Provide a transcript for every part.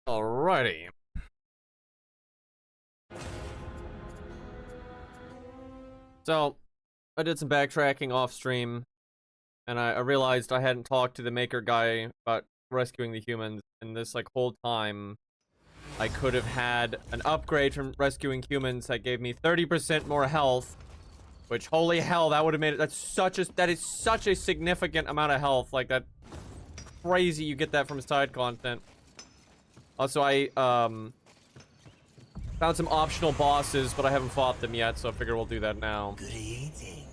Alrighty. So, I did some backtracking off stream, and I realized I hadn't talked to the maker guy about rescuing the humans, and this, like, whole time, I could have had an upgrade from rescuing humans that gave me 30% more health, which, holy hell, that would have made it, that is such a significant amount of health, like, that, crazy you get that from side content. Also, I, found some optional bosses, but I haven't fought them yet, so I figure we'll do that now. Greetings.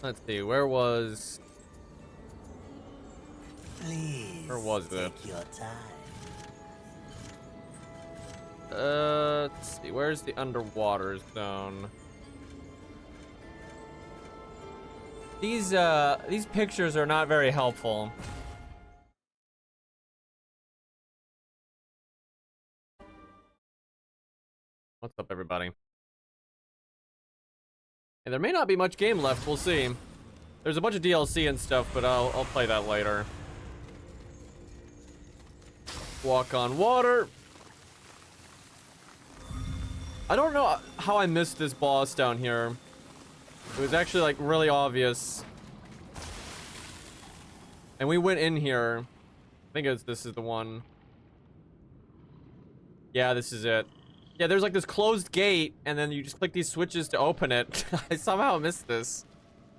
Let's see, where was Please it? take your time. Let's see, where's the underwater zone? These pictures are not very helpful. What's up, everybody? And there may not be much game left, we'll see. There's a bunch of DLC and stuff, but I'll play that later. Walk on water. I don't know how I missed this boss down here. It was actually, like, really obvious. And we went in here. I think this is the one. Yeah, this is it. Yeah, there's like this closed gate, and then you just click these switches to open it. I somehow missed this.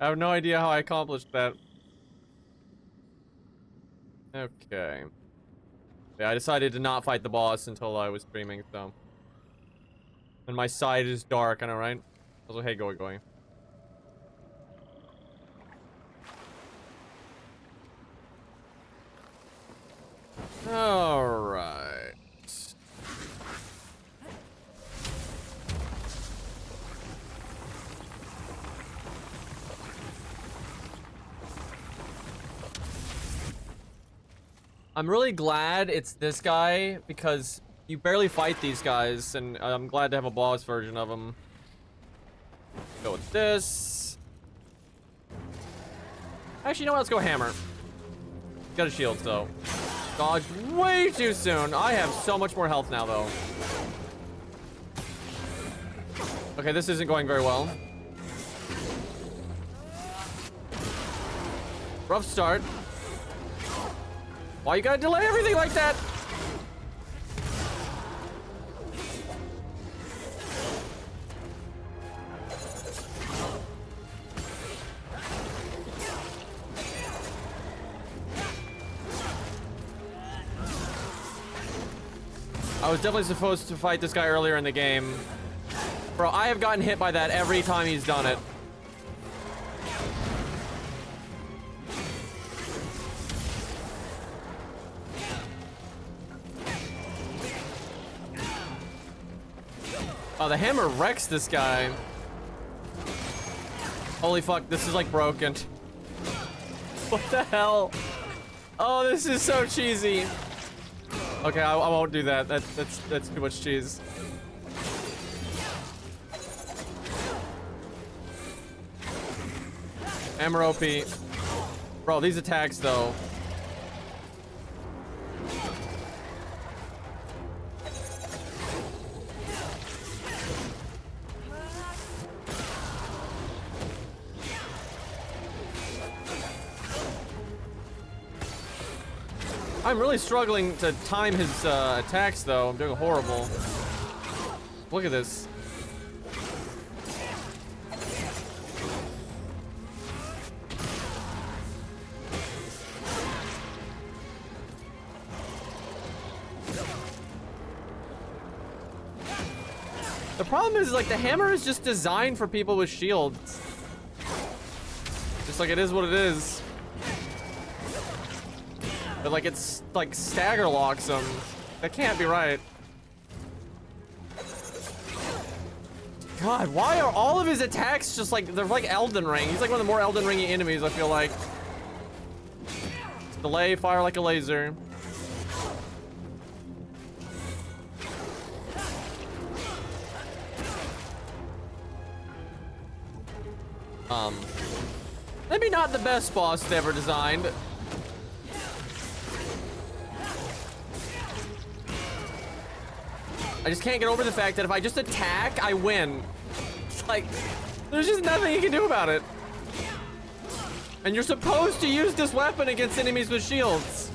I have no idea how I accomplished that. Okay. Yeah, I decided to not fight the boss until I was streaming, so. And my side is dark, I know, right? Also, hey, going. Alright. I'm really glad it's this guy, because you barely fight these guys, and I'm glad to have a boss version of them. Go with this. Actually, you know what? Let's go hammer. Got a shield, though. Dodged way too soon. I have so much more health now, though. Okay, this isn't going very well. Rough start. Why you gotta delay everything like that? I was definitely supposed to fight this guy earlier in the game. Bro, I have gotten hit by that every time he's done it. Oh, the hammer wrecks this guy. Holy fuck, this is like broken. What the hell? Oh, this is so cheesy. Okay, I won't do that. That's too much cheese. Hammer OP. Bro, these attacks though. I'm really struggling to time his attacks, though. I'm doing horrible. Look at this. The problem is, like, the hammer is just designed for people with shields. Just like it is what it is. But like it's like stagger locks him. That can't be right. God, why are all of his attacks just like they're like Elden Ring? He's like one of the more Elden Ringy enemies, I feel like. Delay, fire like a laser. Maybe not the best boss they ever designed. I just can't get over the fact that if I just attack, I win. It's like, there's just nothing you can do about it. And you're supposed to use this weapon against enemies with shields.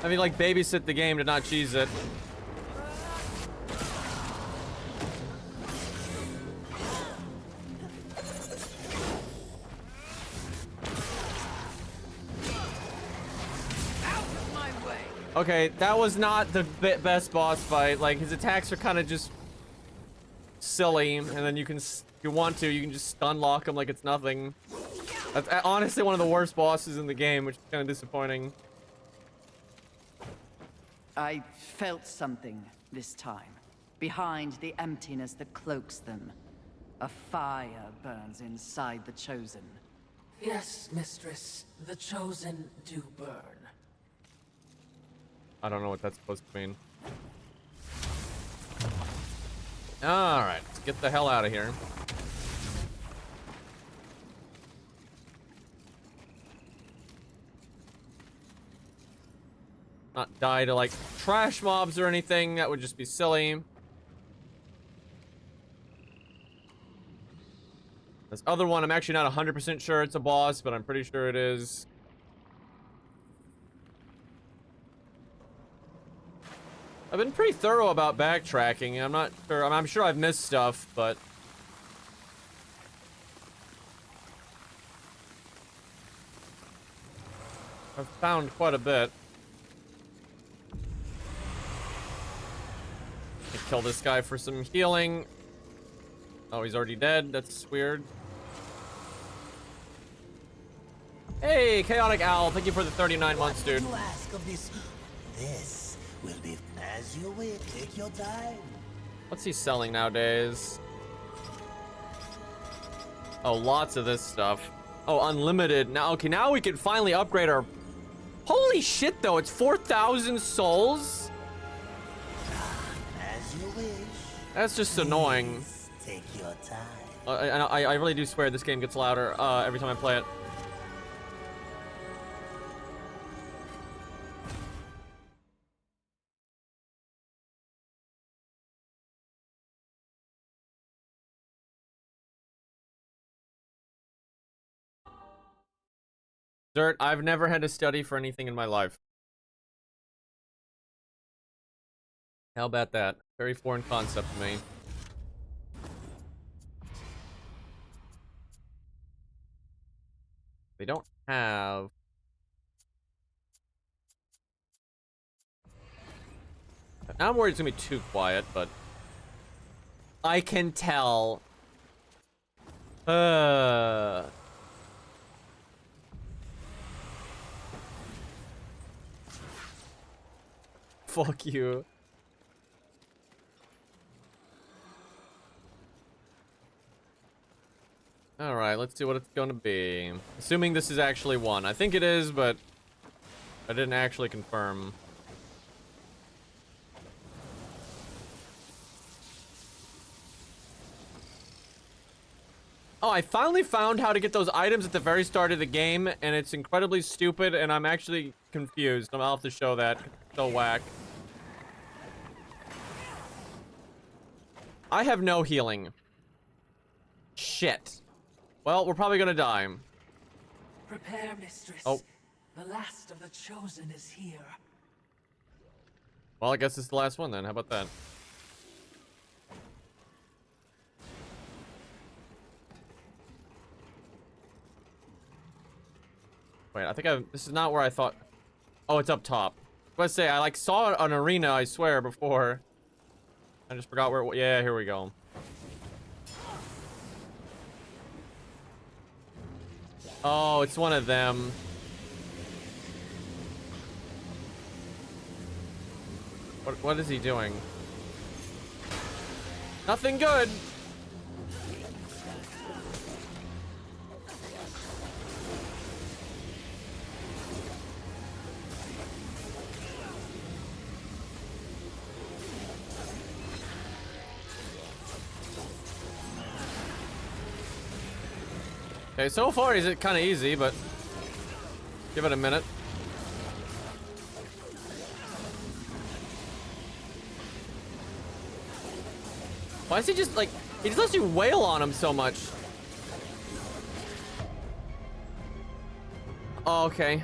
I mean, like, babysit the game to not cheese it. Okay, that was not the best boss fight. Like, his attacks are kind of just silly, and then you can, if you want to, you can just stun lock him like it's nothing. That's honestly one of the worst bosses in the game, which is kind of disappointing. I felt something this time, behind the emptiness that cloaks them. A fire burns inside the Chosen. Yes, Mistress. The Chosen do burn. I don't know what that's supposed to mean. Alright, let's get the hell out of here. Not die to, like, trash mobs or anything. That would just be silly. This other one, I'm actually not 100% sure it's a boss, but I'm pretty sure it is. I've been pretty thorough about backtracking. I'm not sure. I'm sure I've missed stuff, but I've found quite a bit. Kill this guy for some healing. Oh, he's already dead. That's weird. Hey, Chaotic Owl. Thank you for the 39 months, dude. What do you ask of this? This will be as you will. Take your time. What's he selling nowadays? Oh, lots of this stuff. Oh, unlimited. Now, okay, now we can finally upgrade our... Holy shit, though. It's 4,000 souls? As you wish. That's just annoying. Take your time. I really do swear this game gets louder every time I play it. Dirt, I've never had to study for anything in my life. How about that? Very foreign concept to me. They don't have... Now I'm worried it's gonna be too quiet, but... I can tell. Fuck you. Alright, let's see what it's gonna be. Assuming this is actually one. I think it is, but I didn't actually confirm. Oh, I finally found how to get those items at the very start of the game, and it's incredibly stupid, and I'm actually confused. I'll have to show that. It's so whack. I have no healing. Shit. Well, we're probably gonna die. Prepare, Mistress. Oh. The last of the Chosen is here. Well, I guess it's the last one then. How about that? Wait, I think this is not where I thought. Oh, it's up top. Let's say I like saw an arena, I swear, before. I just forgot where. Yeah, here we go. Oh, it's one of them. What is he doing? Nothing good. Okay, so far he's kind of easy, but give it a minute. Why is he just like, he just lets you wail on him so much? Oh, okay.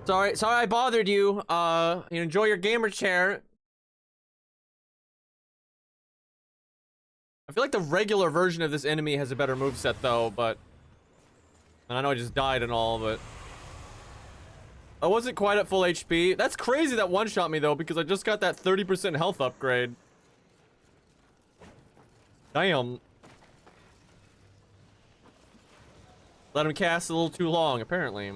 Sorry I bothered you. You enjoy your gamer chair. I feel like the regular version of this enemy has a better moveset though, but... And I know I just died and all, but... I wasn't quite at full HP. That's crazy that one-shot me though, because I just got that 30% health upgrade. Damn. Let him cast a little too long, apparently.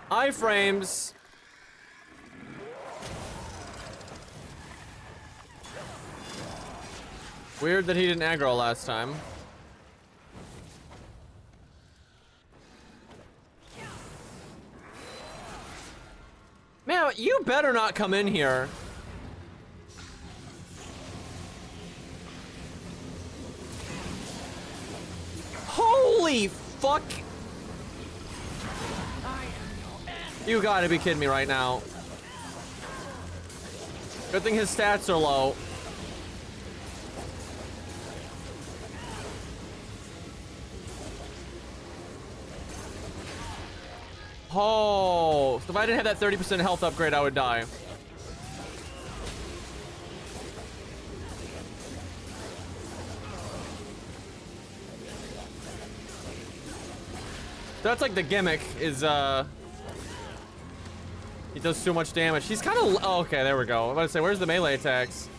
Iframes. Weird that he didn't aggro last time. Man, you better not come in here. Holy fuck. You gotta be kidding me right now. Good thing his stats are low. Oh, so if I didn't have that 30% health upgrade, I would die. That's like the gimmick is, he does so much damage. He's kind of... Oh, okay, there we go. I'm about to say, where's the melee attacks?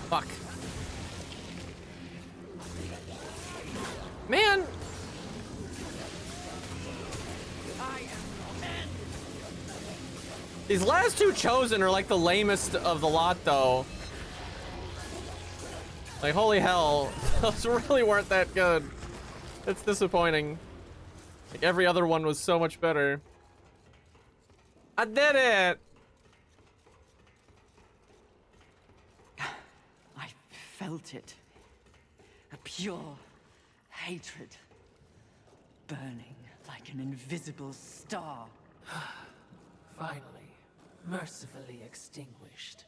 Fuck. Man! These last two chosen are like the lamest of the lot, though. Like, holy hell. Those really weren't that good. It's disappointing. Like, every other one was so much better. I did it! I felt it. A pure hatred. Burning like an invisible star. Finally, mercifully extinguished.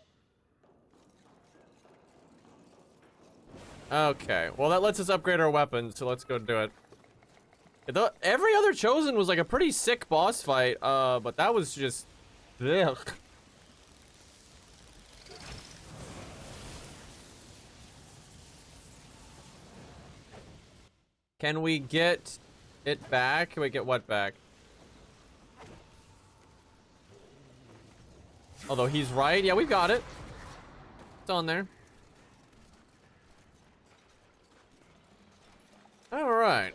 Okay, well that lets us upgrade our weapons, so let's go do it. Every other chosen was like a pretty sick boss fight, but that was just... Ugh. Can we get it back? Can we get what back? Although he's right. Yeah, we've got it. It's on there. All right.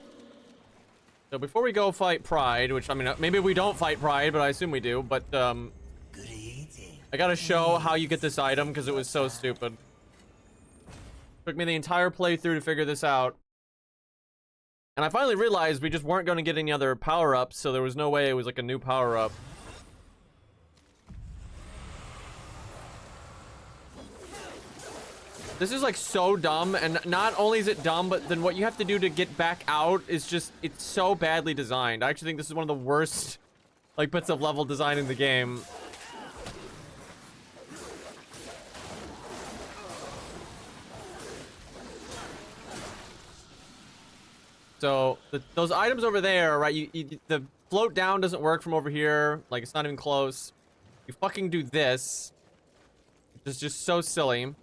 So before we go fight Pride, which, I mean, maybe we don't fight Pride, but I assume we do, but, Good eating. I gotta show how you get this item, because it was so stupid. Took me the entire playthrough to figure this out. And I finally realized we just weren't going to get any other power-ups, so there was no way it was like a new power-up. This is like so dumb, and not only is it dumb, but then what you have to do to get back out is just, it's so badly designed. I actually think this is one of the worst, like, bits of level design in the game. So, those items over there, right, the float down doesn't work from over here, like, it's not even close. You fucking do this. It's just so silly. And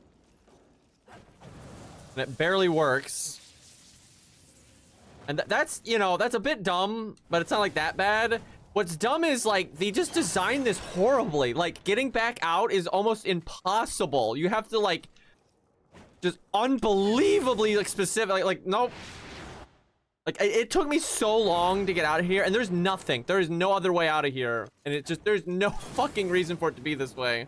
it barely works. And that's, you know, that's a bit dumb, but it's not like that bad. What's dumb is, like, they just designed this horribly. Like, getting back out is almost impossible. You have to, like, just unbelievably like specific. Like nope. Like it took me so long to get out of here, and there's nothing. There is no other way out of here, and it just there's no fucking reason for it to be this way.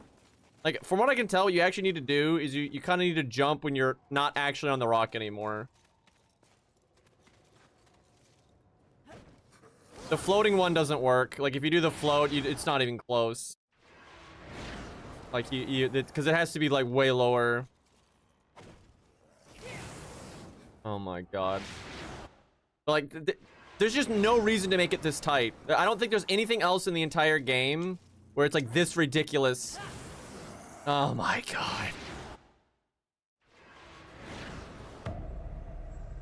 Like from what I can tell, what you actually need to do is you kind of need to jump when you're not actually on the rock anymore. The floating one doesn't work. Like if you do the float, it's not even close. Like because it has to be like way lower. Oh my god. But, like there's just no reason to make it this tight. I don't think there's anything else in the entire game where it's like this ridiculous. Oh my god.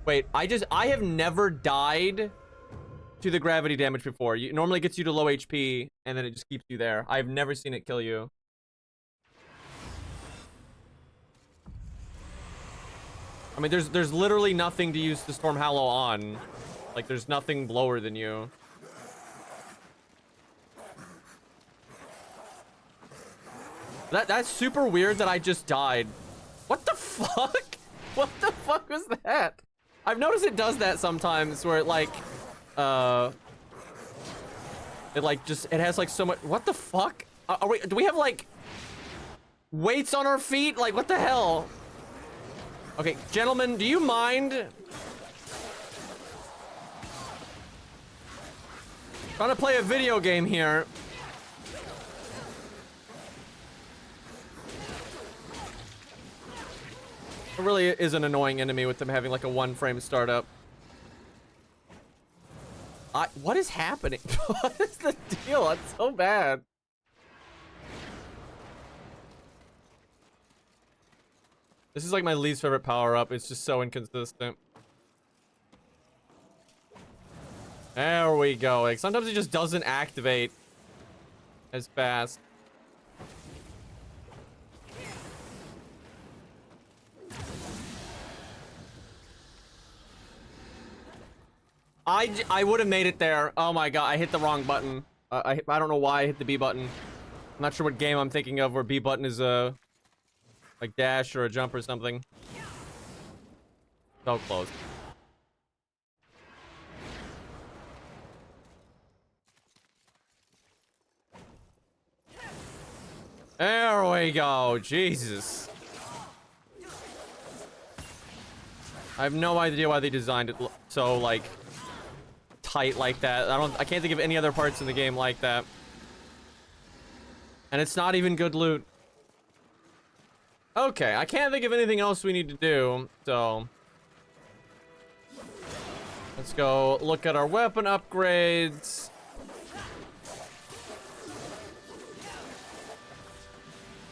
Wait, I have never died to the gravity damage before. It normally gets you to low HP and then it just keeps you there. I've never seen it kill you. I mean, there's literally nothing to use the Storm Hallow on. Like, there's nothing lower than you. That's super weird that I just died. What the fuck? What the fuck was that? I've noticed it does that sometimes where it like, it has like so much. What the fuck? Do we have like weights on our feet? Like, what the hell? Okay, gentlemen, do you mind? Trying to play a video game here. It really is an annoying enemy with them having like a 1-frame startup. What is happening? What is the deal? That's so bad. This is like my least favorite power-up. It's just so inconsistent. There we go. Like sometimes it just doesn't activate as fast. I would have made it there. Oh my god, I hit the wrong button. I don't know why I hit the B button. I'm not sure what game I'm thinking of where B button is a like dash or a jump or something. So close. There we go. Jesus. I have no idea why they designed it so like tight like that. I can't think of any other parts in the game like that. And it's not even good loot. Okay, I can't think of anything else we need to do, so let's go look at our weapon upgrades.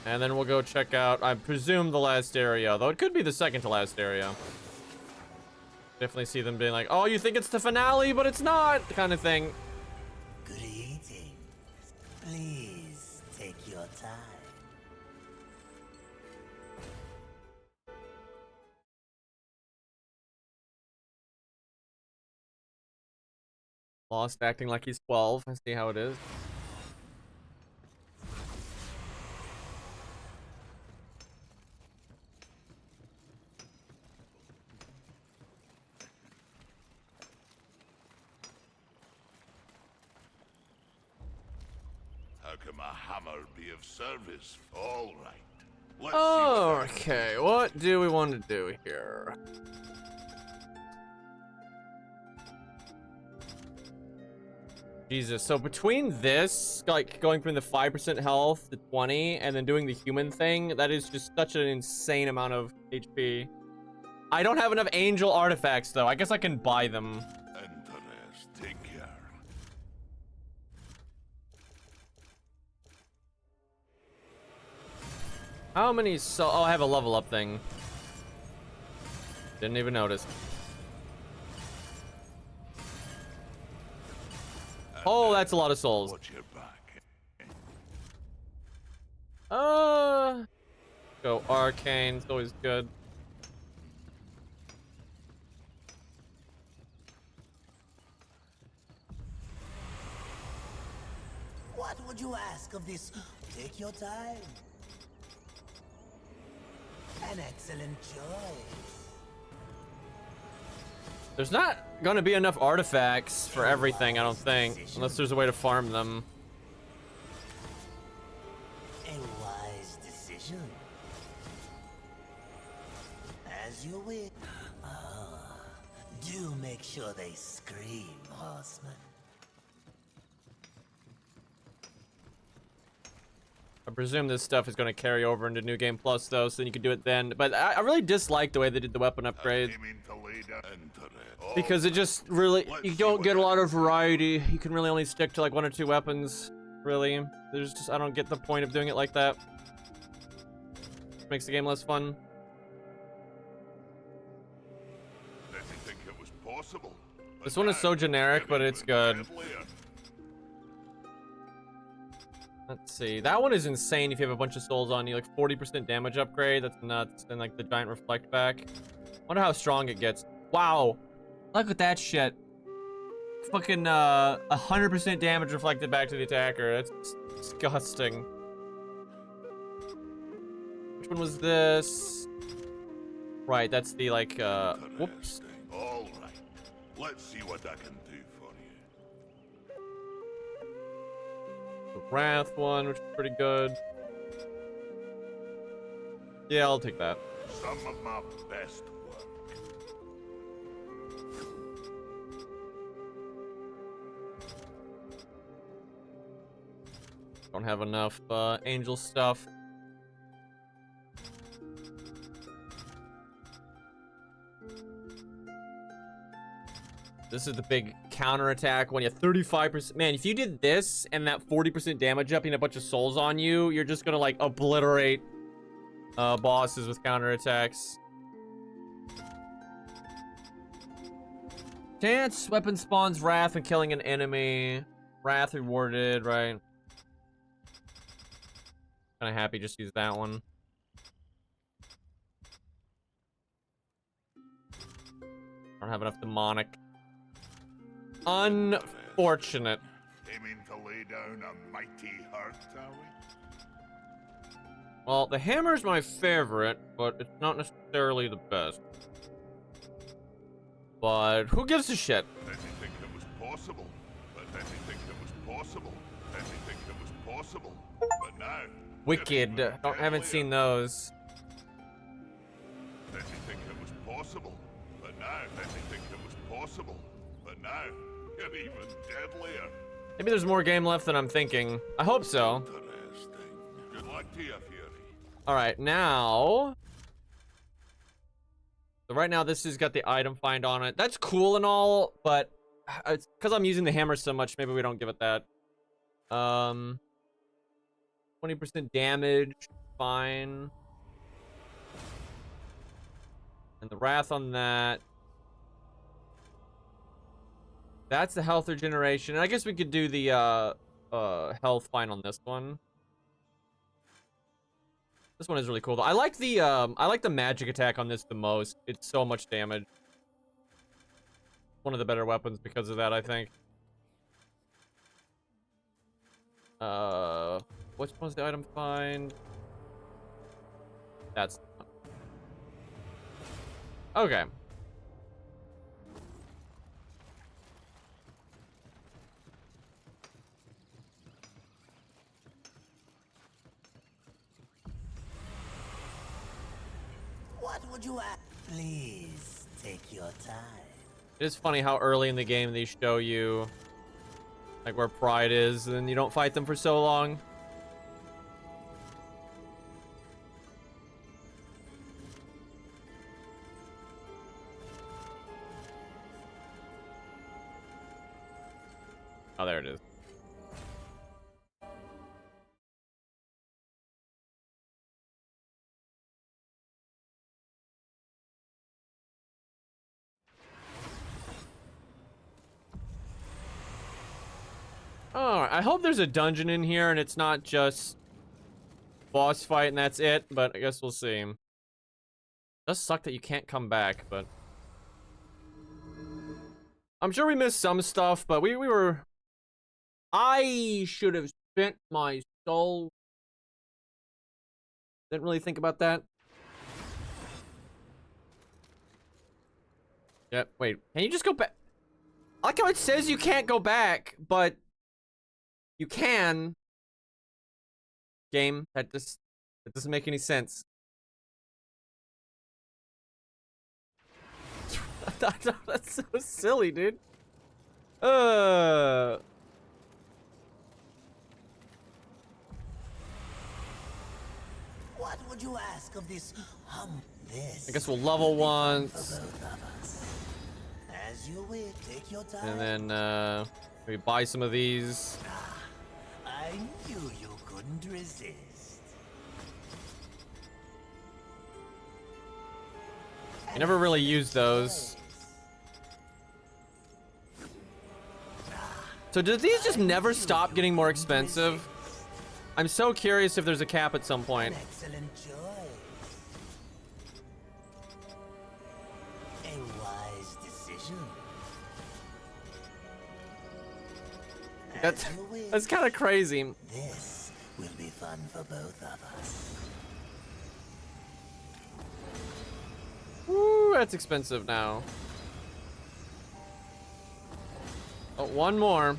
And then we'll go check out, I presume, the last area, though it could be the second to last area. Definitely see them being like, oh, you think it's the finale, but it's not, kind of thing. Good eating. Please take your time. Lost acting like he's 12. I see how it is. How can my hammer be of service? All right. Let's see. Okay, what do we want to do here? Jesus, so between this, like going from the 5% health to 20 and then doing the human thing, that is just such an insane amount of HP. I don't have enough angel artifacts though. I guess I can buy them. Take care. How many oh, I have a level up thing. Didn't even notice. Oh, that's a lot of souls. Watch your back. Go arcane, it's always good. What would you ask of this? Take your time. An excellent choice. There's not gonna be enough artifacts for everything, I don't think. Unless there's a way to farm them. A wise decision. As you wish. Ah, do make sure they scream, horseman. I presume this stuff is going to carry over into New Game Plus, though, so then you can do it then. But I really dislike the way they did the weapon upgrade. Because it just really... You don't get a lot of variety. You can really only stick to, like, 1 or 2 weapons, really. There's just... I don't get the point of doing it like that. Makes the game less fun. This one is so generic, but it's good. Let's see. That one is insane if you have a bunch of souls on you. Like 40% damage upgrade. That's nuts. And like the giant reflect back. Wonder how strong it gets. Wow. Look at that shit. Fucking 100% damage reflected back to the attacker. That's disgusting. Which one was this? Right, that's the like whoops. All right. Let's see what I can do for you. The Wrath one, which is pretty good. Yeah, I'll take that. Some of my best work. Don't have enough angel stuff. This is the big counterattack when you have 35%. Man, if you did this and that 40% damage up and a bunch of souls on you, you're just gonna like obliterate bosses with counterattacks. Chance, weapon spawns wrath when killing an enemy. Wrath rewarded, right? Kinda happy just use that one. Don't have enough demonic. Unfortunate. Aiming to lay down a mighty hurt, are we? Well, the hammer's my favorite, but it's not necessarily the best. But who gives a shit? Anything that was possible, but anything that was possible, anything that was possible, but now. Wicked. Haven't seen those. Anything that was possible, but now. Anything that was possible, but now. You're even deadlier. Maybe there's more game left than I'm thinking. I hope so. Interesting. Good luck to you, Fury. All right, now. So right now, this has got the item find on it. That's cool and all, but it's because I'm using the hammer so much. Maybe we don't give it that. 20% damage, fine. And the wrath on that. That's the health regeneration. And I guess we could do the health fine on this one. This one is really cool though. I like the magic attack on this the most. It's so much damage. One of the better weapons because of that, I think. Which one's the item find? That's okay. What would you ask? Please take your time. It is funny how early in the game they show you like where Pride is, and then you don't fight them for so long. Oh, there it is. Alright, I hope there's a dungeon in here and it's not just boss fight and that's it, but I guess we'll see. It does suck that you can't come back, but I'm sure we missed some stuff, but we were... I should have spent my soul. Didn't really think about that. Yep, wait, can you just go back? I like how it says you can't go back, but you can. Game, that doesn't make any sense. That's so silly, dude. What would you ask of this this? I guess we'll level once. For both of us. As you will, take your time. And then, we buy some of these. I knew you couldn't resist. I never really used those. So do these just never stop getting more expensive? I'm so curious if there's a cap at some point. An excellent choice. A wise decision. That's As you will. that's kind of crazy. This will be fun for both of us. Woo, that's expensive now. Oh, one more.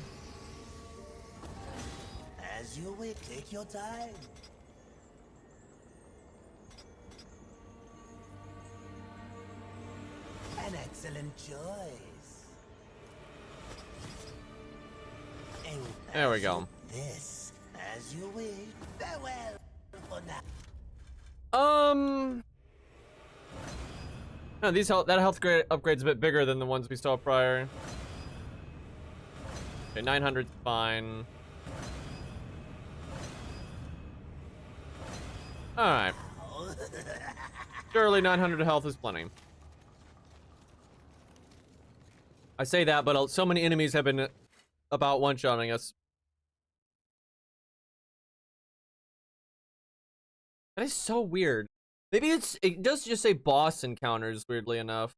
As you will, take your time. An excellent choice. There we go. This, as you wish. Farewell for now. No, that health grade upgrade's a bit bigger than the ones we saw prior. Okay, 900's fine. Alright. Surely 900 health is plenty. I say that, but so many enemies have been about one-shotting us. That is so weird. Maybe it does just say boss encounters, weirdly enough.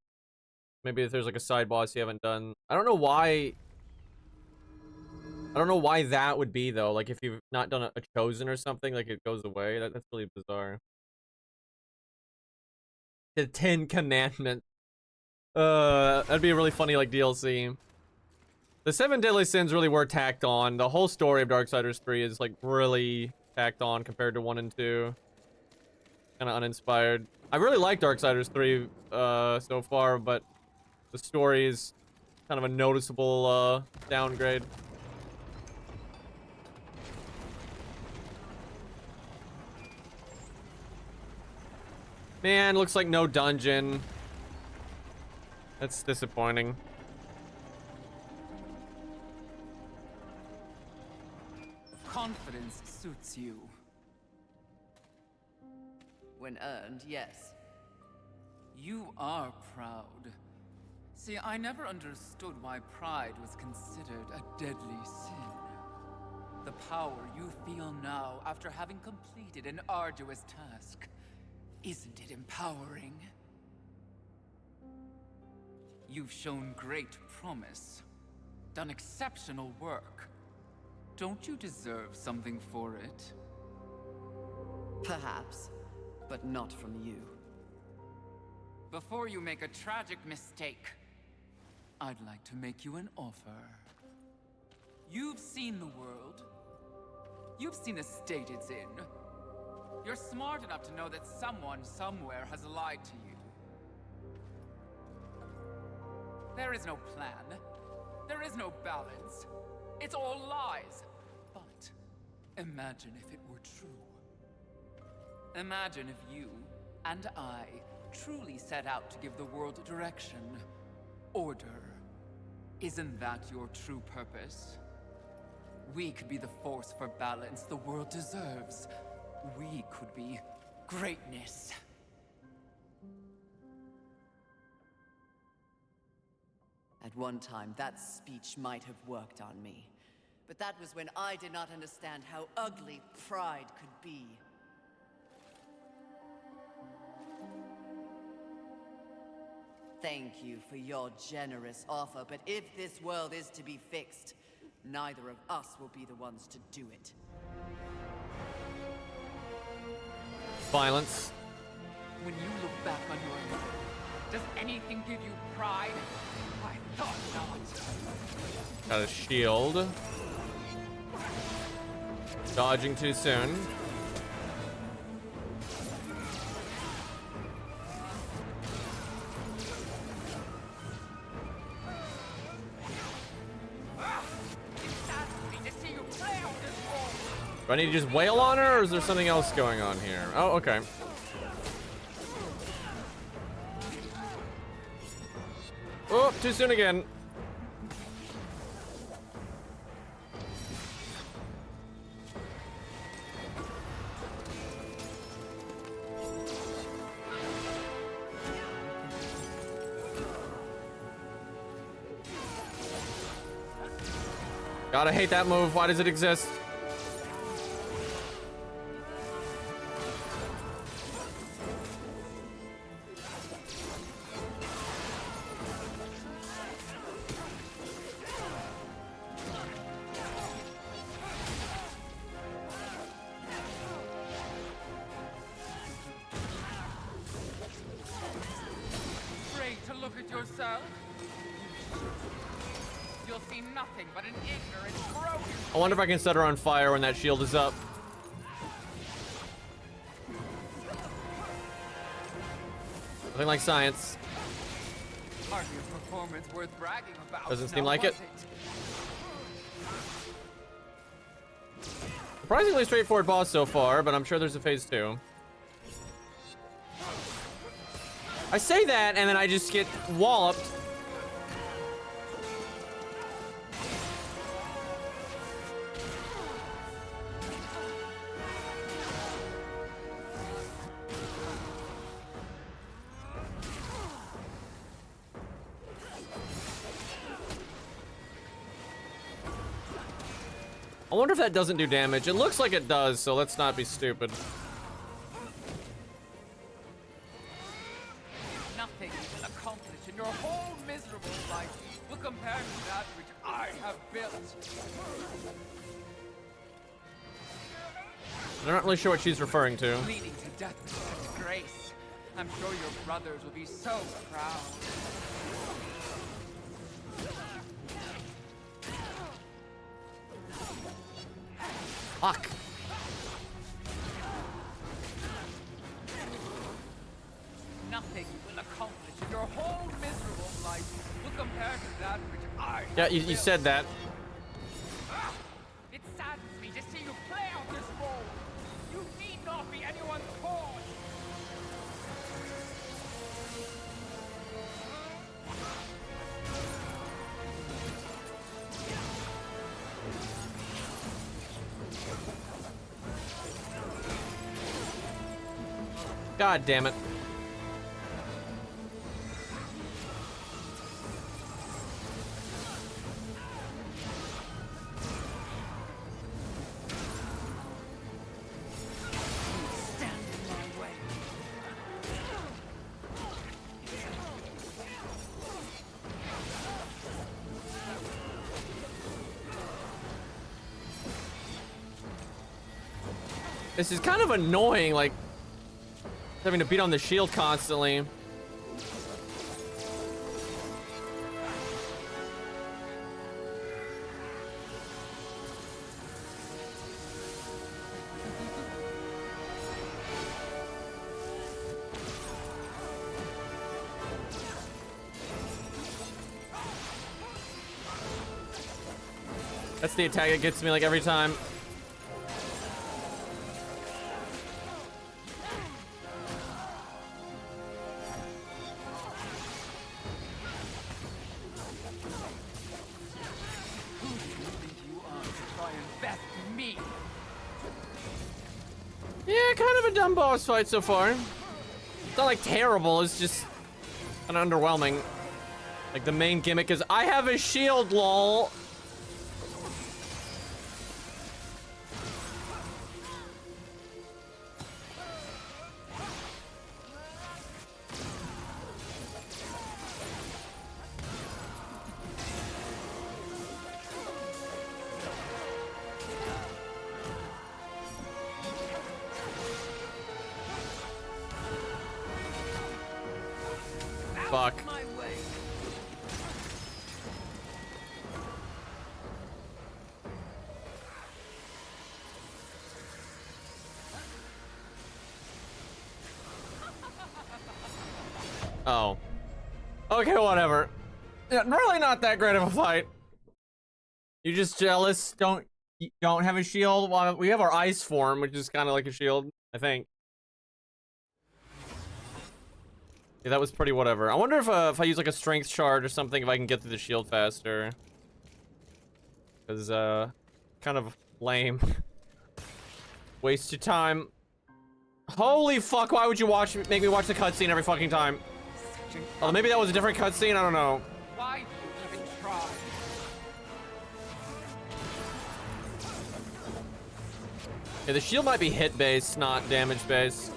Maybe if there's like a side boss you haven't done. I don't know why that would be though. Like if you've not done a chosen or something, like it goes away. That's really bizarre. The 10 Commandments. That'd be a really funny like DLC. The 7 Deadly Sins really were tacked on. The whole story of Darksiders 3 is like really tacked on compared to 1 and 2. Kind of uninspired. I really like Darksiders 3 so far, but the story is kind of a noticeable downgrade. Man, looks like no dungeon. That's disappointing. Confidence suits you. When earned, yes. You are proud. See, I never understood why pride was considered a deadly sin. The power you feel now after having completed an arduous task, isn't it empowering? You've shown great promise, done exceptional work. Don't you deserve something for it? Perhaps, but not from you. Before you make a tragic mistake, I'd like to make you an offer. You've seen the world. You've seen the state it's in. You're smart enough to know that someone somewhere has lied to you. There is no plan. There is no balance. It's all lies. But imagine if it were true. Imagine if you and I truly set out to give the world direction, order. Isn't that your true purpose? We could be the force for balance the world deserves. We could be greatness. At one time, that speech might have worked on me. But that was when I did not understand how ugly pride could be. Thank you for your generous offer, but if this world is to be fixed, neither of us will be the ones to do it. Violence. When you look back on your life, does anything give you pride? I thought not. Got a shield. Dodging too soon. Do I need to just wail on her, or is there something else going on here? Oh, okay. Oh, too soon again. Gotta hate that move. Why does it exist? Afraid to look at yourself? You'll see nothing but an ignorant, broken. I wonder if I can set her on fire when that shield is up. Nothing like science. Hardly a performance worth bragging about. Doesn't seem now, like was it. Surprisingly straightforward boss so far, but I'm sure there's a phase 2. I say that, and then I just get walloped. I wonder if that doesn't do damage. It looks like it does, so let's not be stupid. Nothing you can accomplish in your whole miserable life will compare to that which I have built. I'm not really sure what she's referring to. Bleeding to death with such grace. I'm sure your brothers will be so proud. Fuck. Nothing you will accomplish in your whole miserable life will compare to that which I Yeah, have you built. said that. It saddens me to see you play out this role. You need not be anyone's cause. God damn it. Stand in my way. This is kind of annoying, like having to beat on the shield constantly. That's the attack that gets me like every time. Who do you think you are to try and best me? Yeah, kind of a dumb boss fight so far. It's not like terrible, it's just kind of underwhelming. Like the main gimmick is I have a shield, lol. Fuck. My way. Oh. Okay, whatever. Yeah, really not that great of a fight. You just jealous? You don't have a shield? Well, we have our ice form, which is kind of like a shield, I think. Yeah, that was pretty whatever. I wonder if I use like a strength shard or something, if I can get through the shield faster. Cause kind of lame. Waste your time. Holy fuck! Why would you make me watch the cutscene every fucking time? Oh, maybe that was a different cutscene. I don't know. Why do you even try? Yeah, the shield might be hit based, not damage based.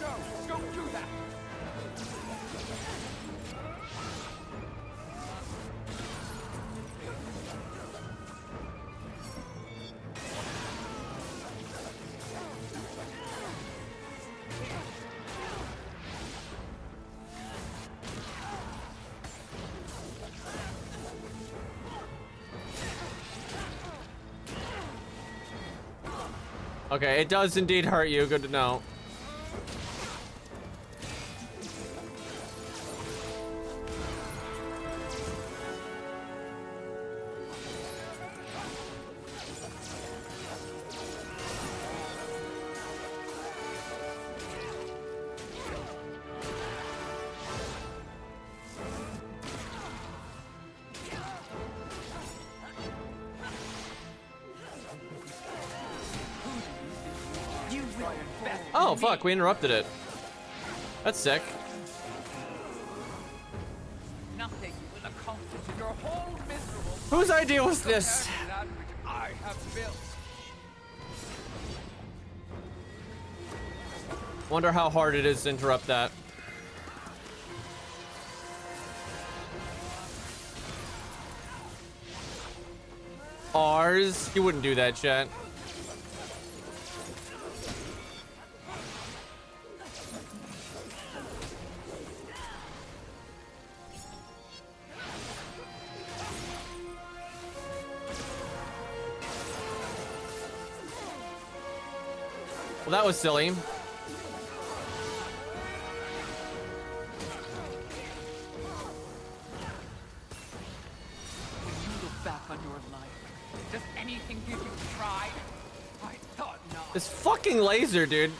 No, don't do that. Okay, it does indeed hurt you. Good to know. Oh, fuck, we interrupted it. That's sick. Nothing will accomplish your whole miserable Whose idea was this? that which I have built. Wonder how hard it is to interrupt that. Ours? You wouldn't do that, chat. Well, that was silly. You look back on your life. Does anything give you pride? I thought not. This fucking laser, dude.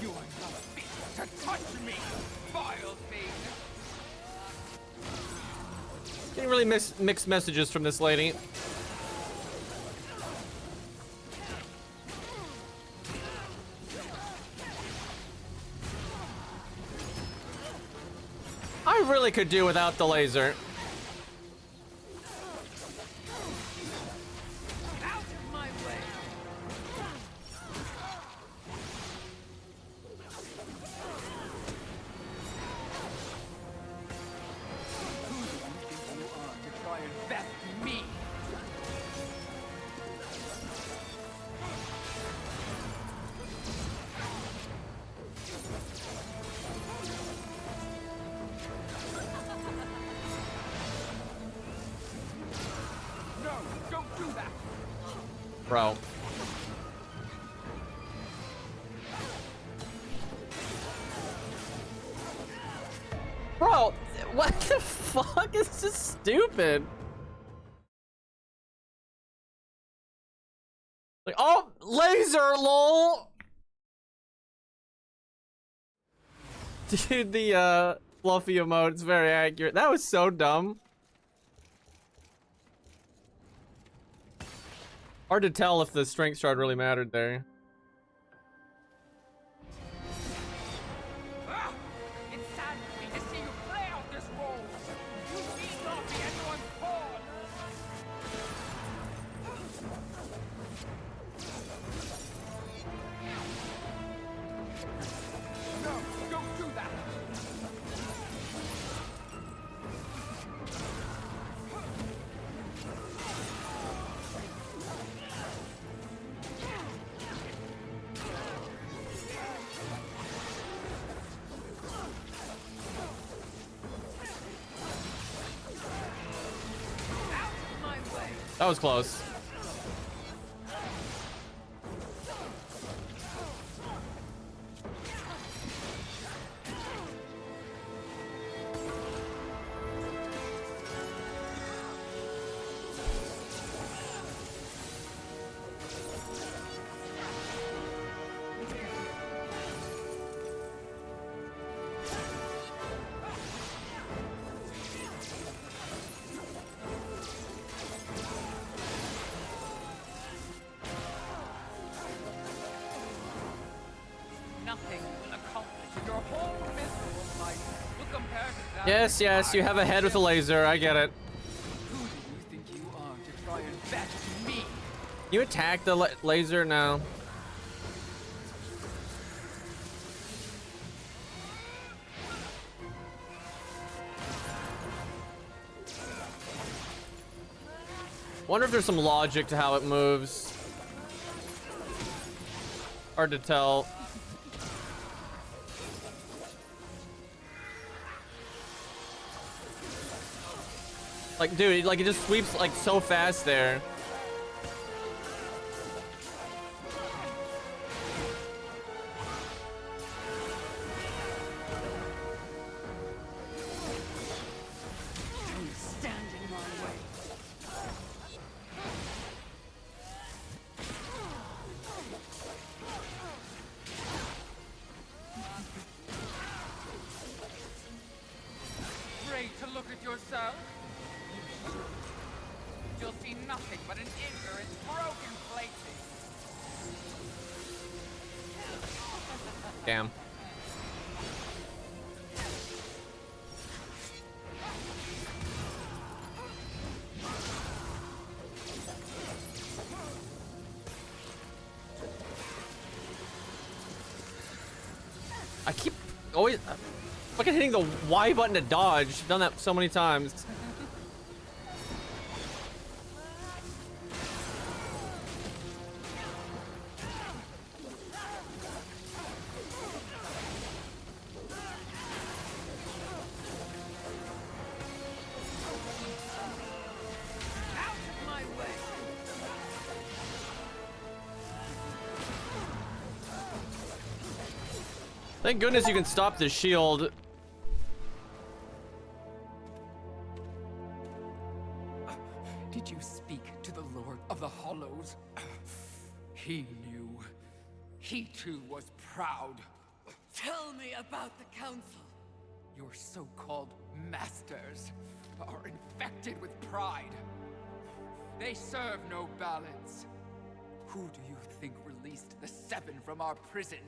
You are not fit to touch me, vile thing. Getting really mixed messages from this lady. I really could do without the laser. Out of my way. Who do you think you are to try and best me? No, don't do that. Bro. Bro, what the fuck? Is this stupid? Like, oh, laser, lol. Dude, the fluffy emote is very accurate. That was so dumb. Hard to tell if the strength shard really mattered there. Ah! It saddens me to see you play out this role. You need not be anyone's pawn. No, don't do that. That was close. Nothing will accomplish your whole miserable life will compare to that. Yes, yes, you have a head with a laser. I get it. Who do you think you are to try and bash me? You attack the laser now. Wonder if there's some logic to how it moves. Hard to tell. Like, dude, like it just sweeps like so fast there. Stand in my way. Afraid to look at yourself? You'll see nothing but an ignorant, broken plating. Damn. I keep always fucking hitting the Y button to dodge. I've done that so many times. Thank goodness you can stop the shield. Did you speak to the Lord of the Hollows? He knew. He too was proud. Tell me about the council. Your so-called masters are infected with pride. They serve no balance. Who do you think released the Seven from our prison?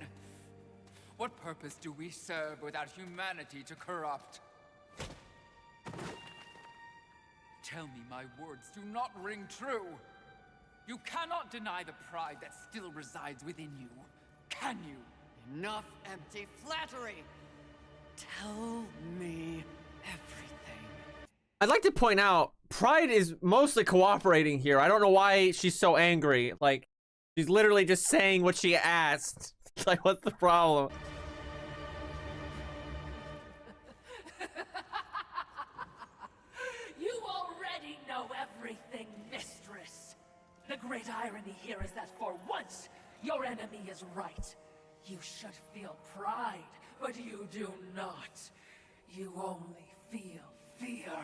What purpose do we serve without humanity to corrupt? Tell me my words do not ring true. You cannot deny the pride that still resides within you, can you? Enough empty flattery. Tell me everything. I'd like to point out, Pride is mostly cooperating here. I don't know why she's so angry. Like, she's literally just saying what she asked. Like, what's the problem? You already know everything, mistress. The great irony here is that for once, your enemy is right. You should feel pride, but you do not. You only feel fear.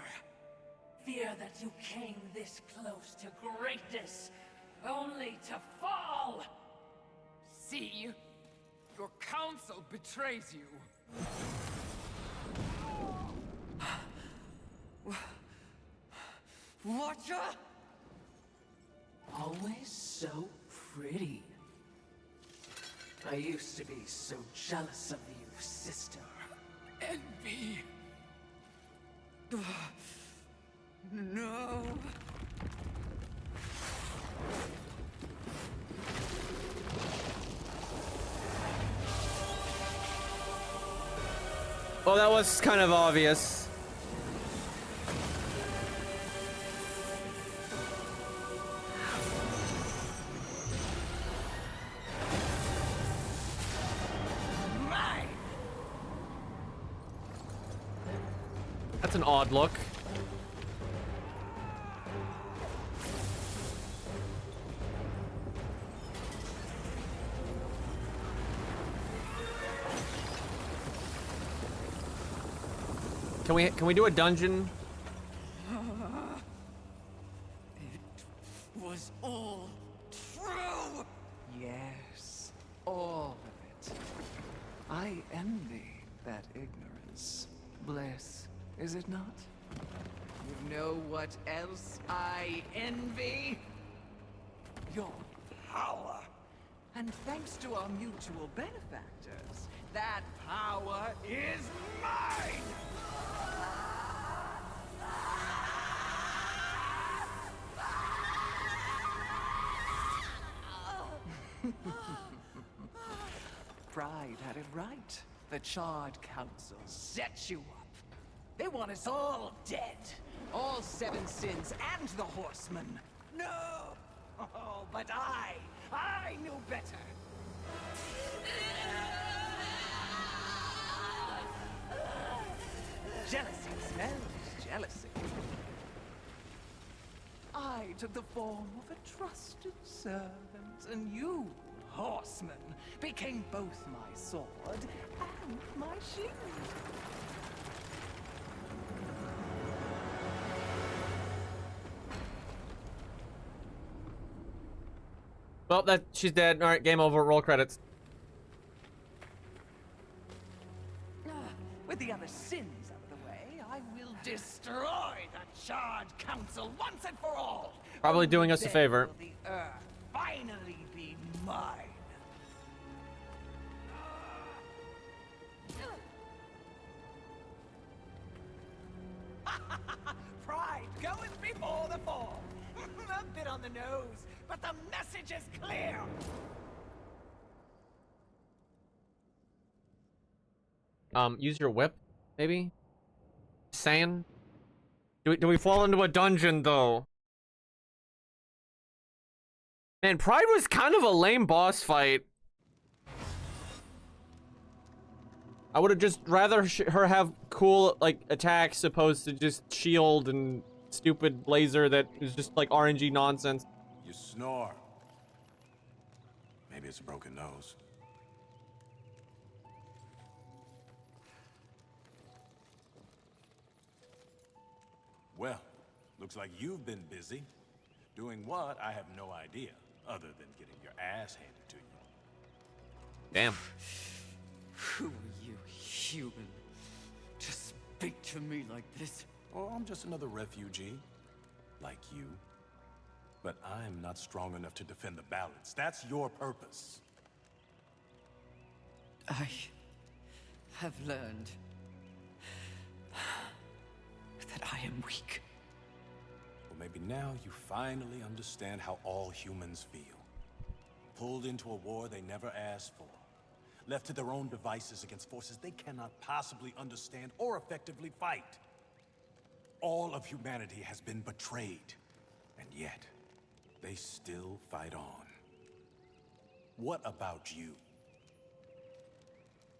Fear that you came this close to greatness, only to fall. See? Your counsel betrays you. Watcher? Always so pretty. I used to be so jealous of you, sister. Envy. No. Well, that was kind of obvious. That's an odd look. Can we do a dungeon? It was all true! Yes, all of it. I envy that ignorance. Bliss, is it not? You know what else I envy? Your power. And thanks to our mutual benefactors, that power is mine! Pride had it right. The Charred Council set you up. They want us all dead. All seven sins and the horsemen. No! Oh, but I knew better. Jealousy smells jealousy. I took the form of a trusted servant, and you, horseman, became both my sword and my shield. Well, she's dead. All right, game over. Roll credits. With the other sins out of the way, I will destroy the Charred Council once and for all. Probably doing us a Then favor. will the Earth finally be mine. Pride goeth before the fall. A bit on the nose, but the message is clear. Use your whip, maybe? Saying? Do we fall into a dungeon, though? Man, Pride was kind of a lame boss fight. I would have just rather her have cool, like, attacks opposed to just shield and stupid laser that is just, like, RNG nonsense. You snore. Maybe it's a broken nose. Well, looks like you've been busy. Doing what, I have no idea, other than getting your ass handed to you. Damn. Who are you, human, to speak to me like this? Oh, I'm just another refugee, like you. But I'm not strong enough to defend the balance. That's your purpose. I have learned that I am weak. Well, maybe now you finally understand how all humans feel. Pulled into a war they never asked for. Left to their own devices against forces they cannot possibly understand or effectively fight. All of humanity has been betrayed, and yet they still fight on. What about you?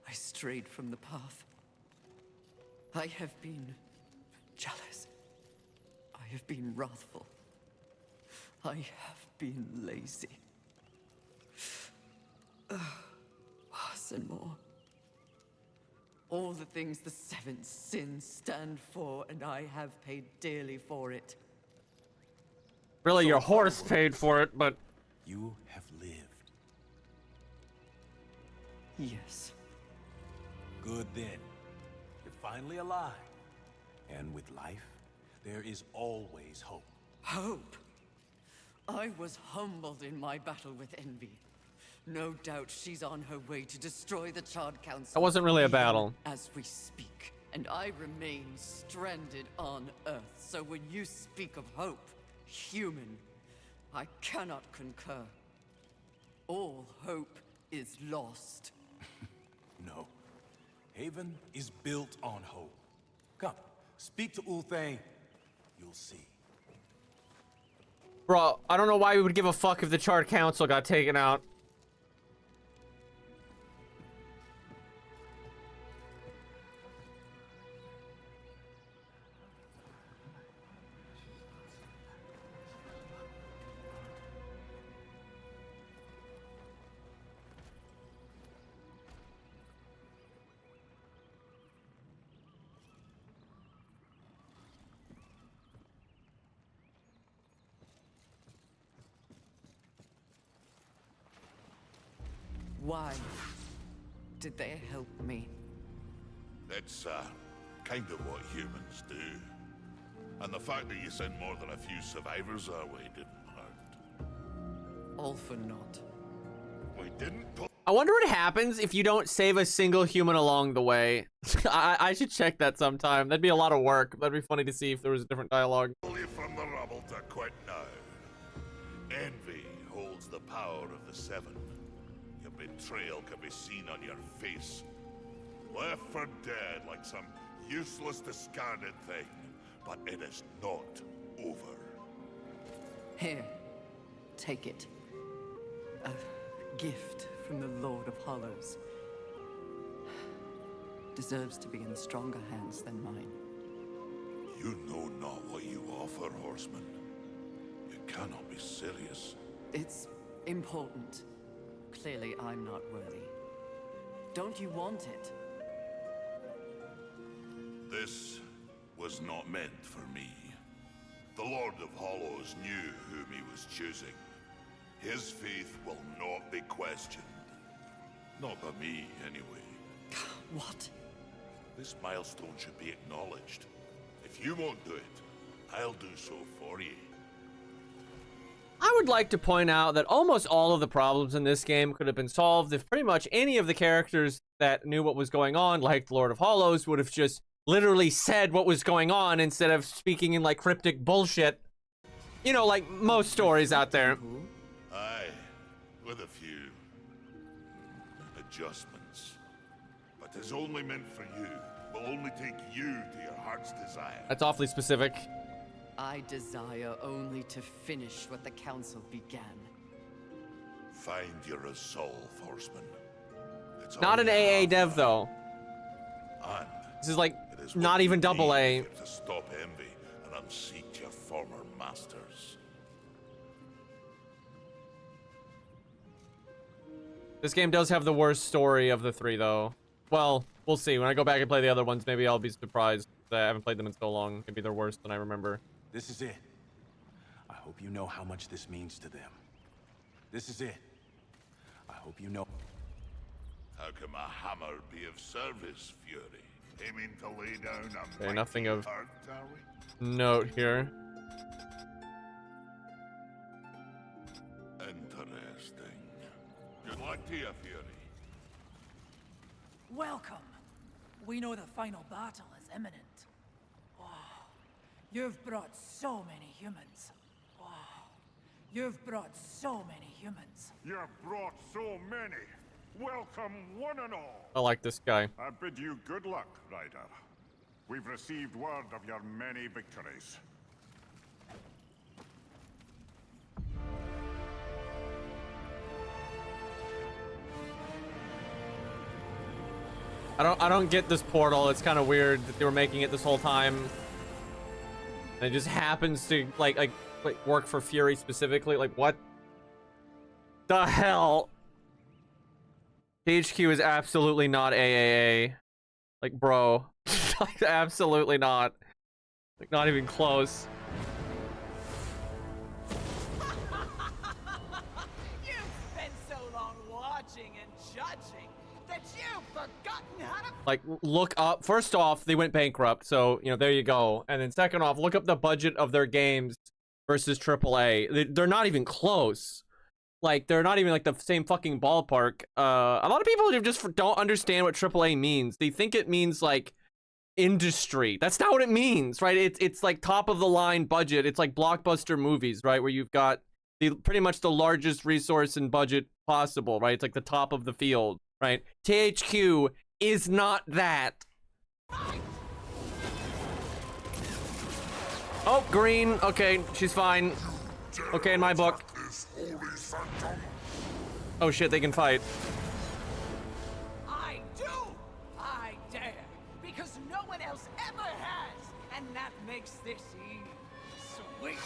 I strayed from the path. I have been jealous. I have been wrathful. I have been lazy. Worse and more. All the things the seventh sins stand for, and I have paid dearly for it. Really, your horse paid for it, but... You have lived. Yes. Good then. You're finally alive. And with life, there is always hope. Hope. I was humbled in my battle with envy. No doubt she's on her way to destroy the Charred Council. That wasn't really a even battle. as we speak, and I remain stranded on Earth. So when you speak of hope, human, I cannot concur. All hope is lost. No. Haven is built on hope. Come, speak to Ulthane. You'll see. Bro, I don't know why we would give a fuck if the Charred Council got taken out. Why did they help me? It's, kind of what humans do. And the fact that you sent more than a few survivors our way didn't hurt. All for naught. We didn't put I wonder what happens if you don't save a single human along the way. I should check that sometime. That'd be a lot of work. That'd be funny to see if there was a different dialogue. you from the rubble to quit now. Envy holds the power of the Seven. Your betrayal can be seen on your face. Left for dead like some useless, discarded thing. But it is not over. Here, take it. A gift from the Lord of Hollows. Deserves to be in stronger hands than mine. You know not what you offer, Horseman. You cannot be serious. It's important. Clearly, I'm not worthy. Don't you want it? This was not meant for me. The Lord of Hollows knew whom he was choosing. His faith will not be questioned. Not by me, anyway. What? This milestone should be acknowledged. If you won't do it, I'll do so for you. I would like to point out that almost all of the problems in this game could have been solved if pretty much any of the characters that knew what was going on, like the Lord of Hollows, would have just literally said what was going on instead of speaking in like cryptic bullshit. You know, like most stories out there. Aye, with a few adjustments. But it's only meant for you. Will only take you to your heart's desire. That's awfully specific. I desire only to finish what the Council began. Find your resolve, Horseman. It's Not an only AA half dev done. though. And This is like it is not what even you double need A. to stop envy and unseat your former masters. This game does have the worst story of the three though. Well, we'll see. When I go back and play the other ones, maybe I'll be surprised. I haven't played them in so long. Maybe they're worse than I remember. This is it. I hope you know how much this means to them. This is it. I hope you know. How can a hammer be of service, Fury? Aiming to lay down a Okay, nothing mighty of hurt, are we? note here. Interesting. Good luck to you, Fury. Welcome. We know the final battle is imminent. Oh, you've brought so many humans. Oh, you've brought so many humans. You've brought so many. Welcome, one and all. I like this guy. I bid you good luck, Ryder. We've received word of your many victories. I don't get this portal. It's kind of weird that they were making it this whole time. And it just happens to like work for Fury specifically. Like what the hell? THQ is absolutely not AAA. Like bro, like absolutely not. Like not even close. You've spent so long watching and judging that you've forgotten how to. Like look up. First off, they went bankrupt, so you know there you go. And then second off, look up the budget of their games versus AAA. They're not even close. Like they're not even like the same fucking ballpark. A lot of people just don't understand what AAA means. They think it means like industry. That's not what it means, right? It's like top of the line budget. It's like blockbuster movies, right? Where you've got pretty much the largest resource and budget possible, right? It's like the top of the field, right? THQ is not that. Oh, green. Okay, she's fine. Okay, in my book. Oh shit, they can fight. I do! I dare! Because no one else ever has! And that makes this sweet!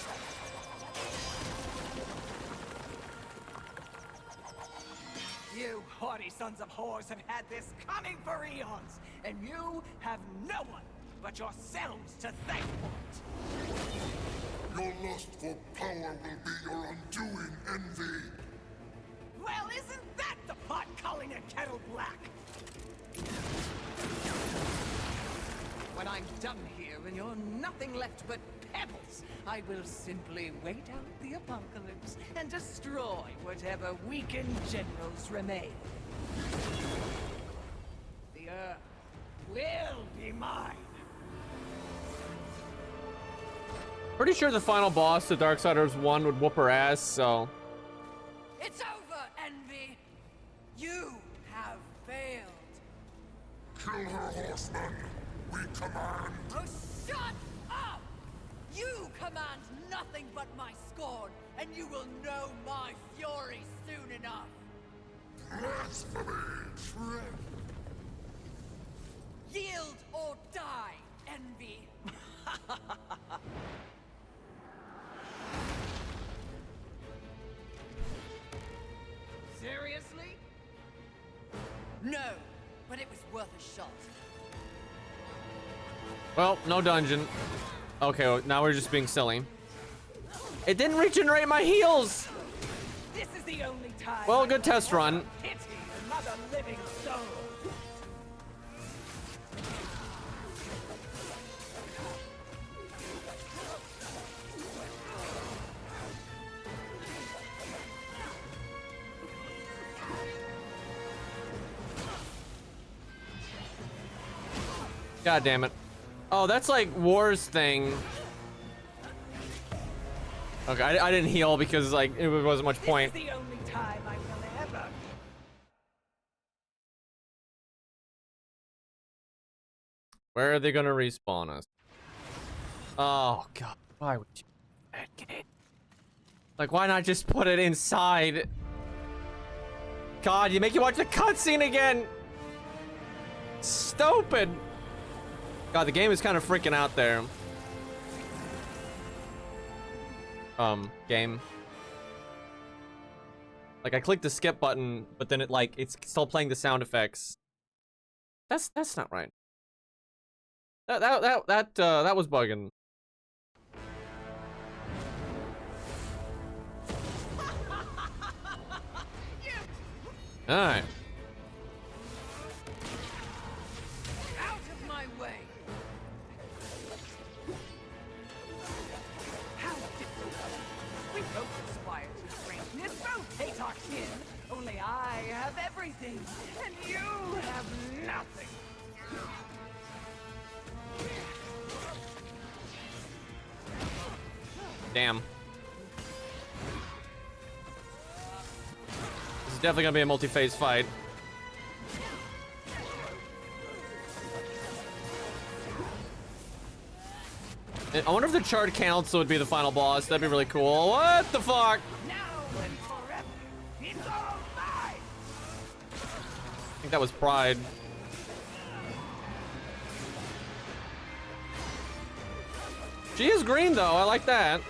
You haughty sons of whores have had this coming for eons! And you have no one but yourselves to thank for it! Your lust for power will be your undoing, Envy. Well, isn't that the pot calling a kettle black. When I'm done here and you're nothing left but pebbles, I will simply wait out the apocalypse and destroy whatever weakened generals remain. The Earth will be mine. Pretty sure the final boss to Darksiders 1 would whoop her ass, so... It's over, Envy! You have failed! Kill her, horseman! We command! Oh, shut up! You command nothing but my scorn, and you will know my fury soon enough! Blasphemy! Yield or die, Envy! Seriously? No, but it was worth a shot. Well, no dungeon. Okay, well, now we're just being silly. It didn't regenerate my heals! This is the only time. Well, good test run. Pity another living soul. God damn it. Oh, that's like War's thing. Okay, I didn't heal because like it wasn't much point. This is the only time I will ever. Where are they gonna respawn us? Oh god, why would you do that game? Like, why not just put it inside? God, you make you watch the cutscene again. Stupid. God, the game is kind of freaking out there. Game. Like, I clicked the skip button, but then it's still playing the sound effects. That's not right. That was bugging. All right. Out of my way. How different. We both aspire to greatness, both hate our kin. Only I have everything, and you have nothing. Damn. This is definitely gonna be a multi-phase fight. I wonder if the Charred Council would be the final boss. That'd be really cool. What the fuck? Now and forever, it's all mine. I think that was Pride. She is green though. I like that.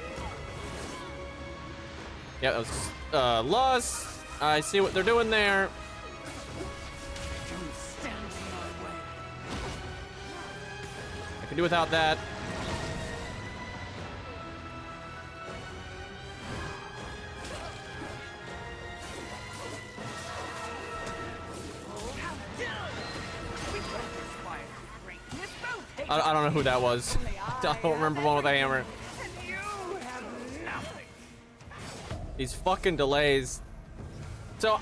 Yeah, that was Lust. I see what they're doing there. Don't stand in my way. I can do without that. How dare you? We both aspire to greatness, both hate I don't know who that was. I don't remember one with a hammer. and you have nothing. These fucking delays. So,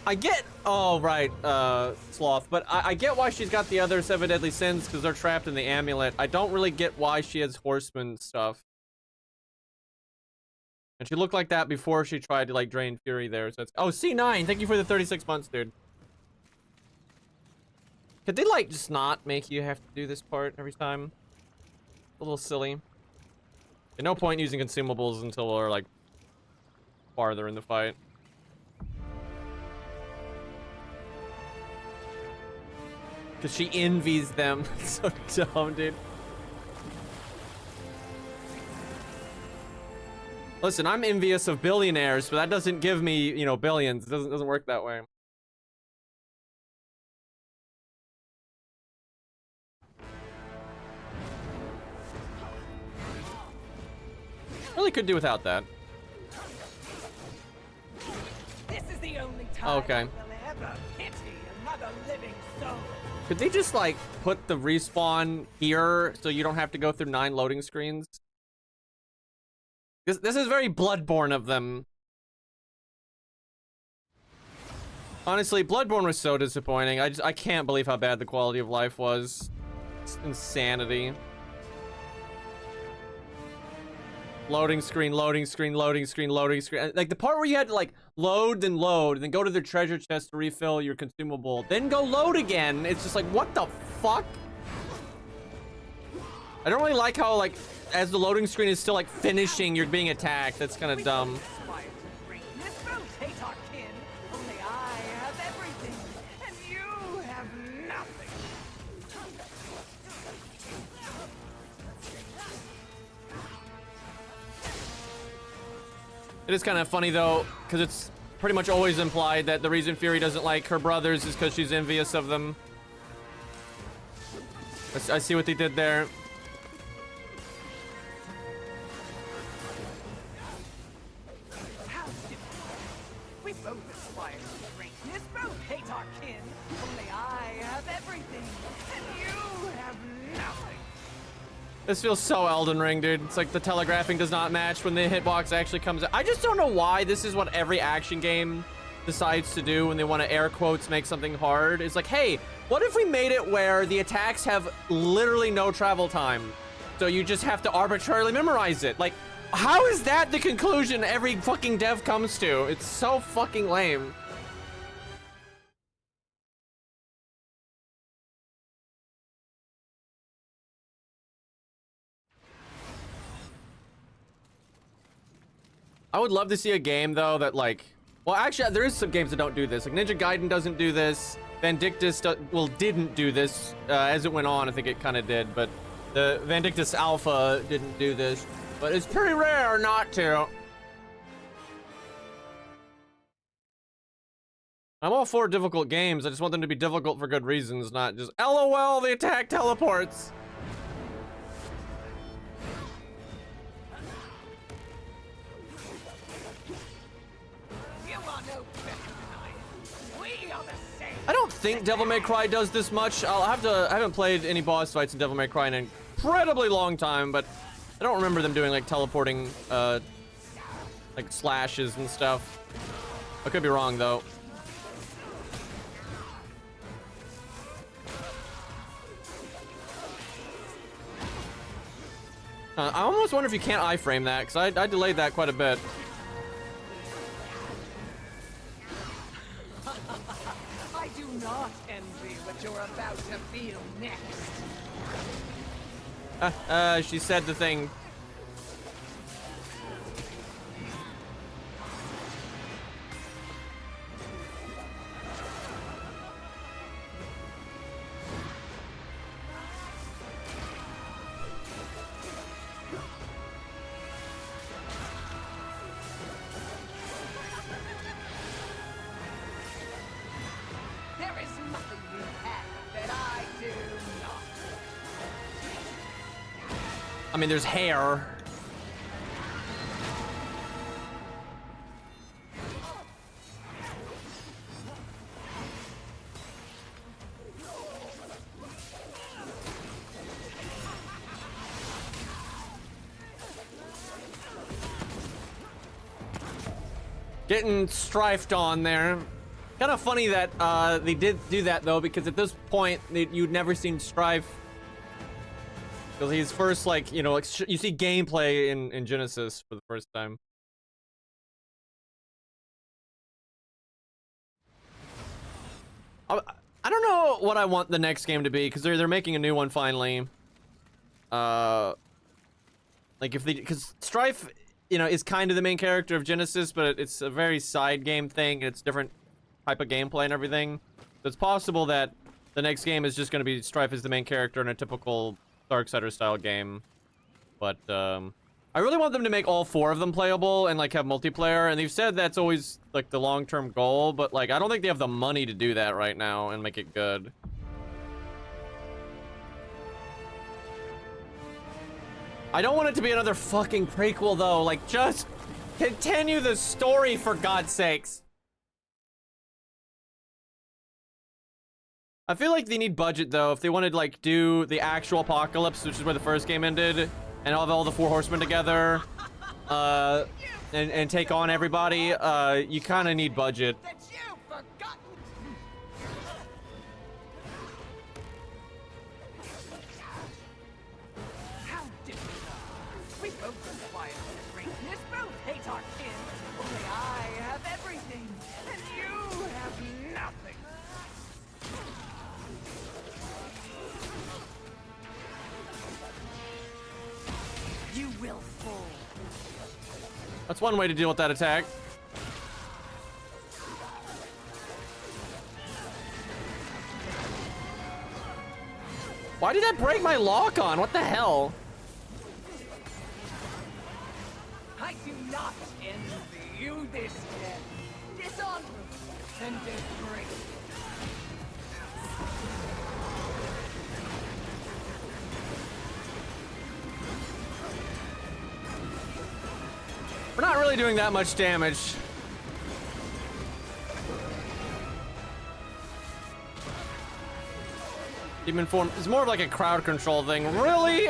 I get... Oh, right, Sloth. But I get why she's got the other 7 deadly sins, because they're trapped in the amulet. I don't really get why she has horseman stuff. And she looked like that before she tried to, like, drain Fury there. So it's... Oh, C9! Thank you for the 36 months, dude. Could they, like, just not make you have to do this part every time? A little silly. At no point using consumables until we're, like, farther in the fight. Because she envies them. So dumb, dude. Listen, I'm envious of billionaires, but that doesn't give me, you know, billions. It doesn't work that way. Really could do without that. This is the only time Okay. I will Another pity, another living soul. Could they just like put the respawn here so you don't have to go through 9 loading screens? This is very Bloodborne of them. Honestly, Bloodborne was so disappointing. I can't believe how bad the quality of life was. It's insanity. Loading screen, loading screen, loading screen, loading screen. Like the part where you had to like load, and then go to the treasure chest to refill your consumable, then go load again. It's just like, what the fuck? I don't really like how like as the loading screen is still like finishing, you're being attacked. That's kind of dumb. It is kind of funny though, because it's pretty much always implied that the reason Fury doesn't like her brothers is because she's envious of them. I see what they did there. We both aspire to greatness, both hate our kin. Only I have everything, and you have nothing. This feels so Elden Ring, dude. It's like the telegraphing does not match when the hitbox actually comes out. I just don't know why this is what every action game decides to do when they want to air quotes make something hard. It's like, hey, what if we made it where the attacks have literally no travel time? So you just have to arbitrarily memorize it. Like, how is that the conclusion every fucking dev comes to? It's so fucking lame. I would love to see a game though that like, well actually there is some games that don't do this. Like Ninja Gaiden doesn't do this. Vindictus didn't do this. As it went on, I think it kind of did, but the Vindictus Alpha didn't do this. But it's pretty rare not to. I'm all for difficult games. I just want them to be difficult for good reasons, not just LOL, the attack teleports. I don't think Devil May Cry does this much. I haven't played any boss fights in Devil May Cry in an incredibly long time, but I don't remember them doing like teleporting like slashes and stuff. I could be wrong though. I almost wonder if you can't iframe that, because I delayed that quite a bit. I do not envy what you're about to feel next. She said the thing. I mean, there's hair. Getting strifed on there. Kind of funny that they did do that though, because at this point you'd never seen Strife. Because he's first, like, you know, like you see gameplay in Genesis for the first time. I don't know what I want the next game to be, because they're making a new one finally. Like if they, because Strife, you know, is kind of the main character of Genesis, but it's a very side game thing. And it's different type of gameplay and everything. So it's possible that the next game is just going to be Strife as the main character in a typical Darksiders style game, but I really want them to make all 4 of them playable and like have multiplayer, and they've said that's always like the long-term goal, but like I don't think they have the money to do that right now and make it good. I don't want it to be another fucking prequel though, like just continue the story for God's sakes. I feel like they need budget though. If they wanted to like do the actual apocalypse, which is where the first game ended, and have all the four horsemen together, and take on everybody, you kind of need budget. That you've forgotten. How different. We both aspire to greatness, both hate our kin. Only I have everything, and you have nothing. You will fall. That's one way to deal with that attack. Why did that break my lock on? What the hell? I do not envy you this death. Dishonorable and disgraceful. We're not really doing that much damage. Demon form is more of like a crowd control thing. Really?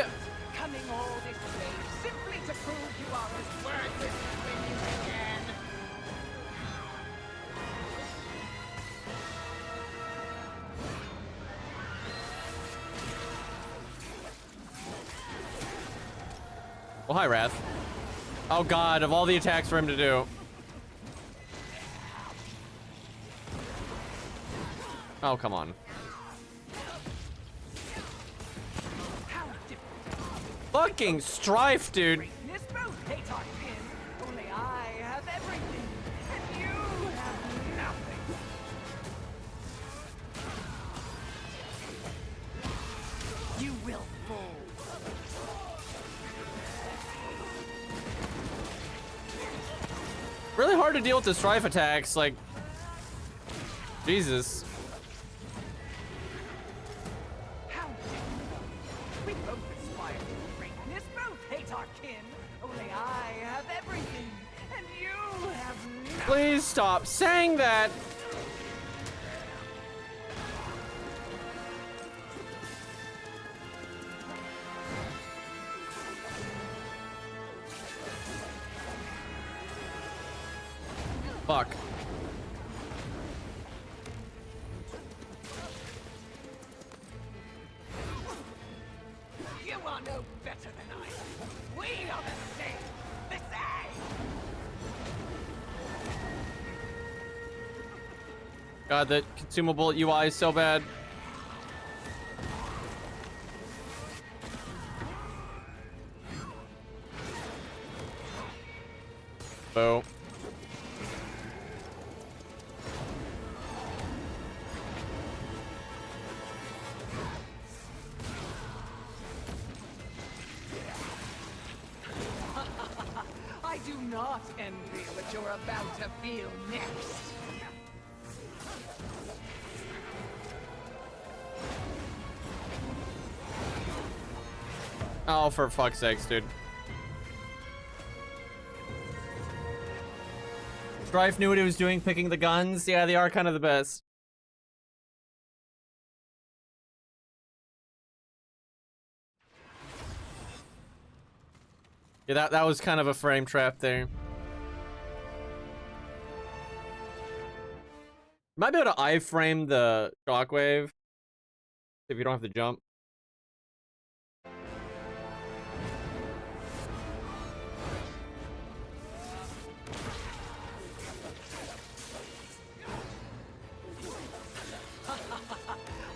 Coming all this way simply to prove you are as worthless as when you began. Well, hi, Wrath. Oh god, of all the attacks for him to do. Oh, come on. Fucking strife, dude. Greatness both hate our kin. Only I have everything, and you have nothing. You will fall. Really hard to deal with the strife attacks, like... Jesus. How different. We both aspire to greatness, both hate our kin. Only I have everything, and you have nothing. Please stop saying that. Fuck. You are no better than I. We are the same. The same. God, that consumable UI is so bad. Boo. I do not envy what you're about to feel next. Oh, for fuck's sakes, dude. Strife knew what he was doing, picking the guns. Yeah, they are kind of the best. Yeah, that was kind of a frame trap there. Might be able to iframe the shockwave if you don't have to jump.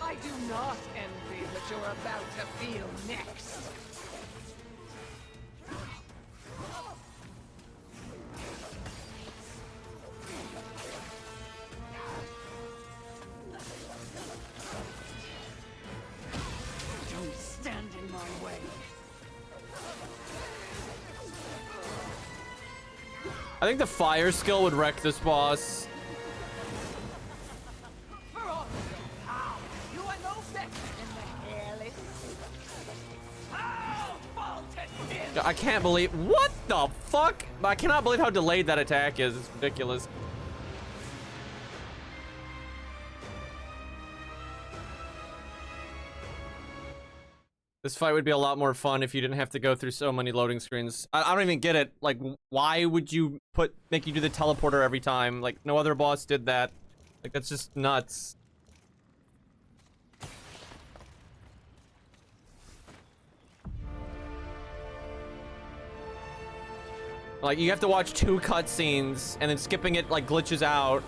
I do not envy what you're about to feel next. Don't stand in my way. I think the fire skill would wreck this boss. For all your power, you are no better than the hairless. Oh, vaulted in. I can't believe... What the fuck? I cannot believe how delayed that attack is. It's ridiculous. This fight would be a lot more fun if you didn't have to go through so many loading screens. I don't even get it. Like, why would you make you do the teleporter every time? Like, no other boss did that. Like, that's just nuts. Like, you have to watch 2 cutscenes, and then skipping it, like, glitches out.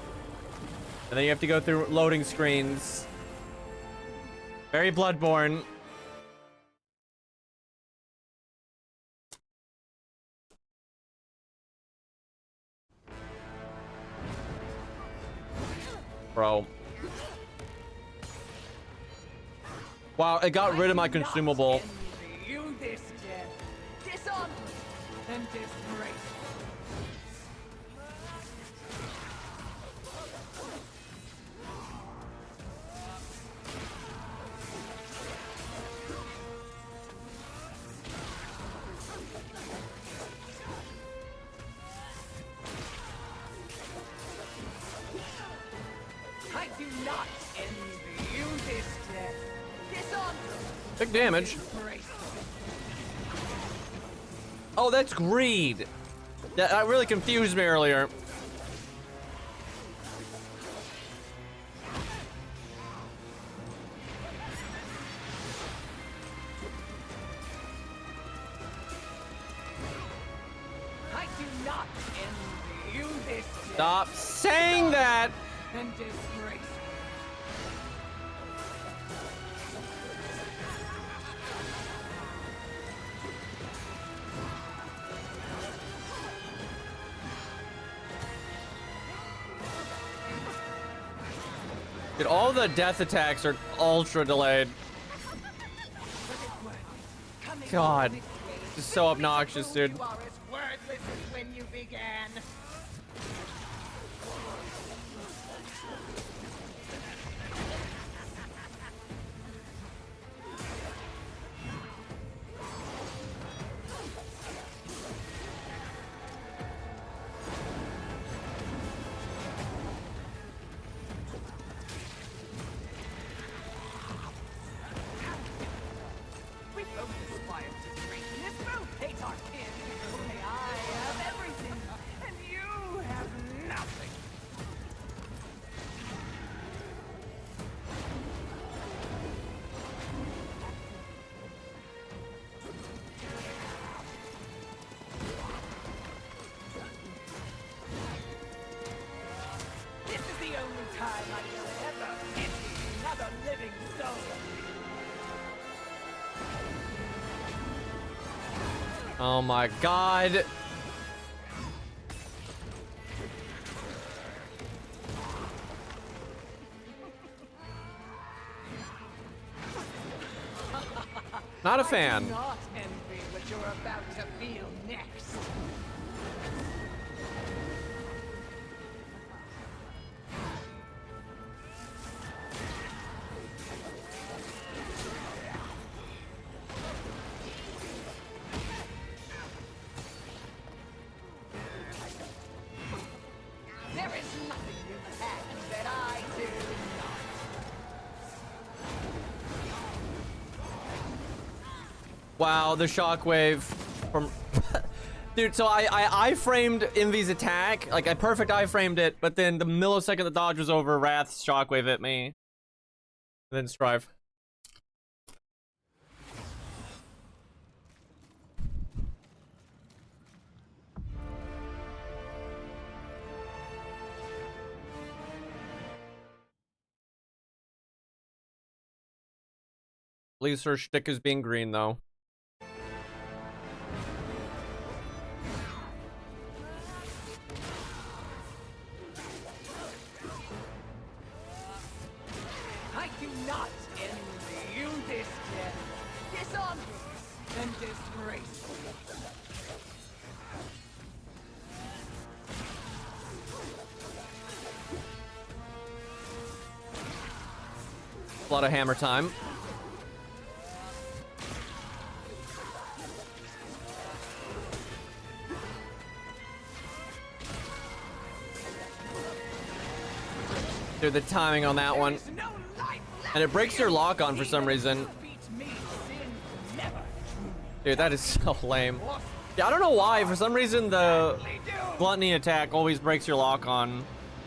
And then you have to go through loading screens. Very Bloodborne. Bro. Wow, it got rid of my consumable. You this death, dishonor and disgrace. I do not envy you this death, dishonor. Big damage. Oh, that's greed. That really confused me earlier. I do not envy you this death. Stop saying that. And disgrace. Dude, all the death attacks are ultra delayed. God. Just so obnoxious, dude. You are as wordless as when you began. We both aspire to greatness, both hate our kin. Only I have everything, and you have nothing. This is the only time I will ever pity another living soul. Oh my god. Not a fan. I do not envy what you're about to feel next. There is nothing you have that I do not. Wow, the shockwave from dude, so I framed Envy's attack, like I perfect I-framed it, but then the millisecond the dodge was over, Wrath's shockwave hit me. And then Strive. At least her shtick is being green, though. I do not envy you this death, dishonorable and disgraceful. A lot of hammer time. Dude, the timing on that one. And it breaks your lock on for some reason. Beats me, sin, Dude, that is so lame. Yeah, I don't know why. For some reason, the gluttony attack always breaks your lock on.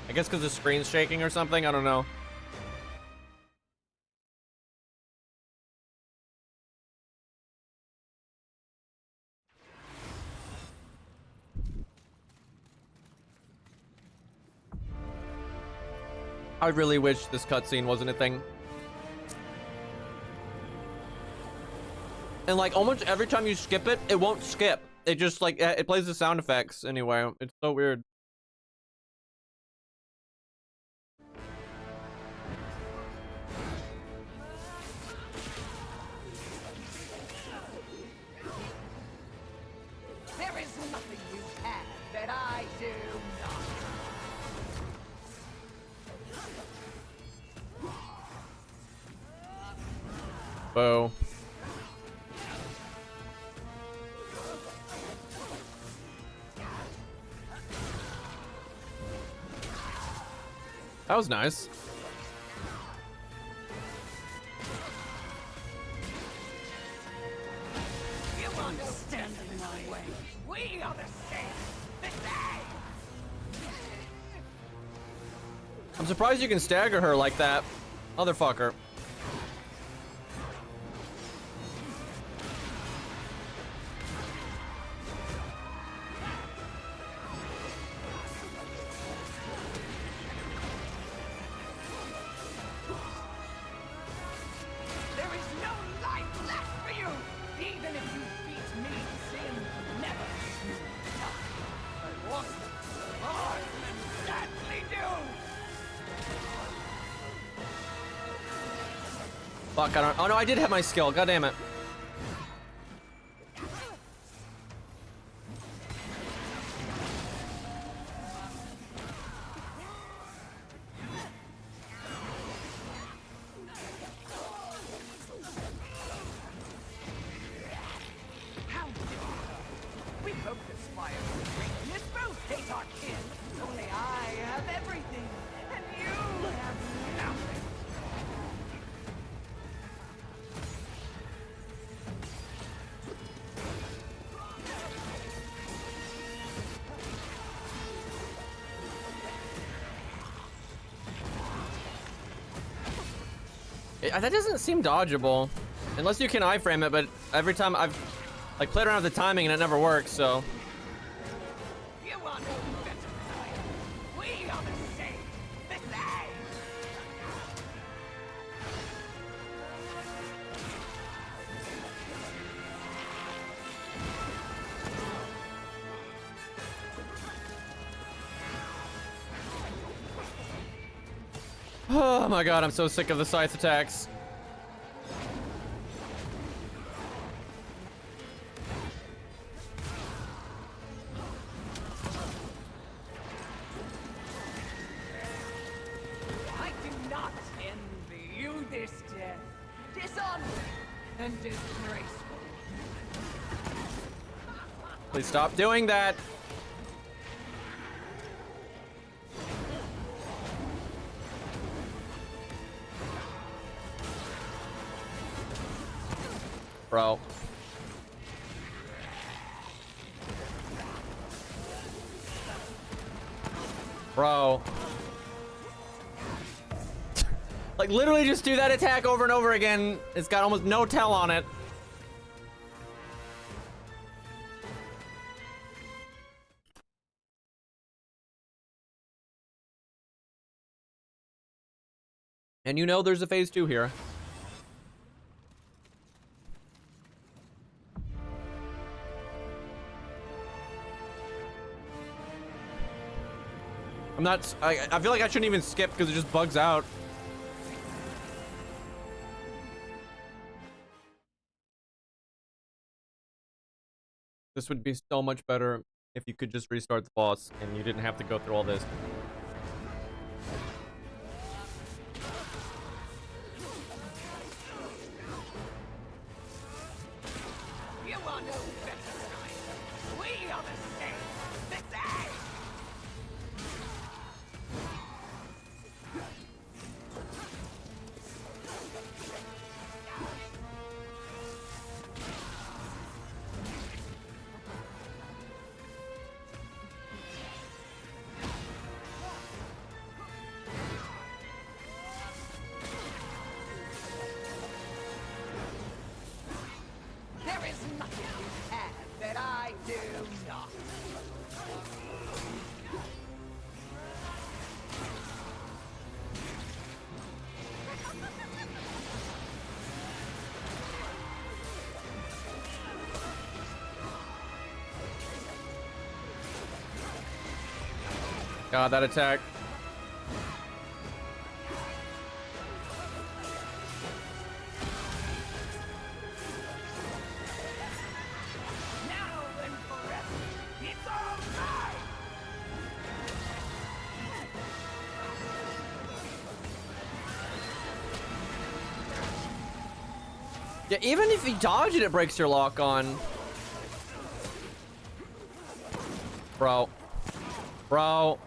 I guess because the screen's shaking or something. I don't know. I really wish this cutscene wasn't a thing. And like almost every time you skip it, it won't skip. It just like it plays the sound effects anyway. It's so weird. There is nothing you have that I do not. Whoa. That was nice. You understand in my way. We are the same. The same. I'm surprised you can stagger her like that. Motherfucker. There is no life left for you. Even if you beat me, sin never knew die. I was hard and sadly do. Fuck, I don't. Oh no, I did have my skill. God damn it. How difficult. We both aspire to greatness, both hate our kin. Only I have everything, and you have nothing. That doesn't seem dodgeable. Unless you can iframe it, but every time I've like played around with the timing and it never works, so. You are no better than I am. We are the same. The same. Oh my god, I'm so sick of the scythe attacks. I do not envy you this death. Dishonored and disgraceful. Please stop doing that. Bro. Bro. Like literally just do that attack over and over again. It's got almost no tell on it. And you know there's a phase 2 here. I feel like I shouldn't even skip because it just bugs out. This would be so much better if you could just restart the boss and you didn't have to go through all this. You are no better than I am. We are the same. The same. Do not. God, that attack. Now and forever. It's all mine. Yeah, even if you dodge it, it breaks your lock on. Bro. Bro.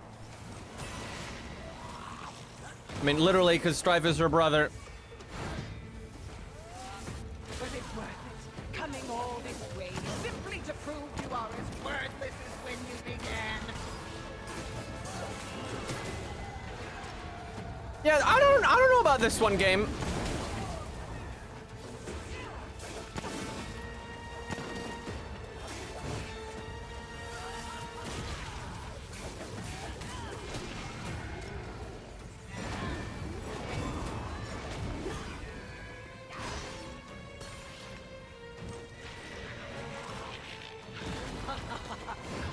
I mean, literally, because Strife is her brother. Was it worth it? Coming all this way simply to prove you are as worthless as when you began? Yeah, I don't know about this one game.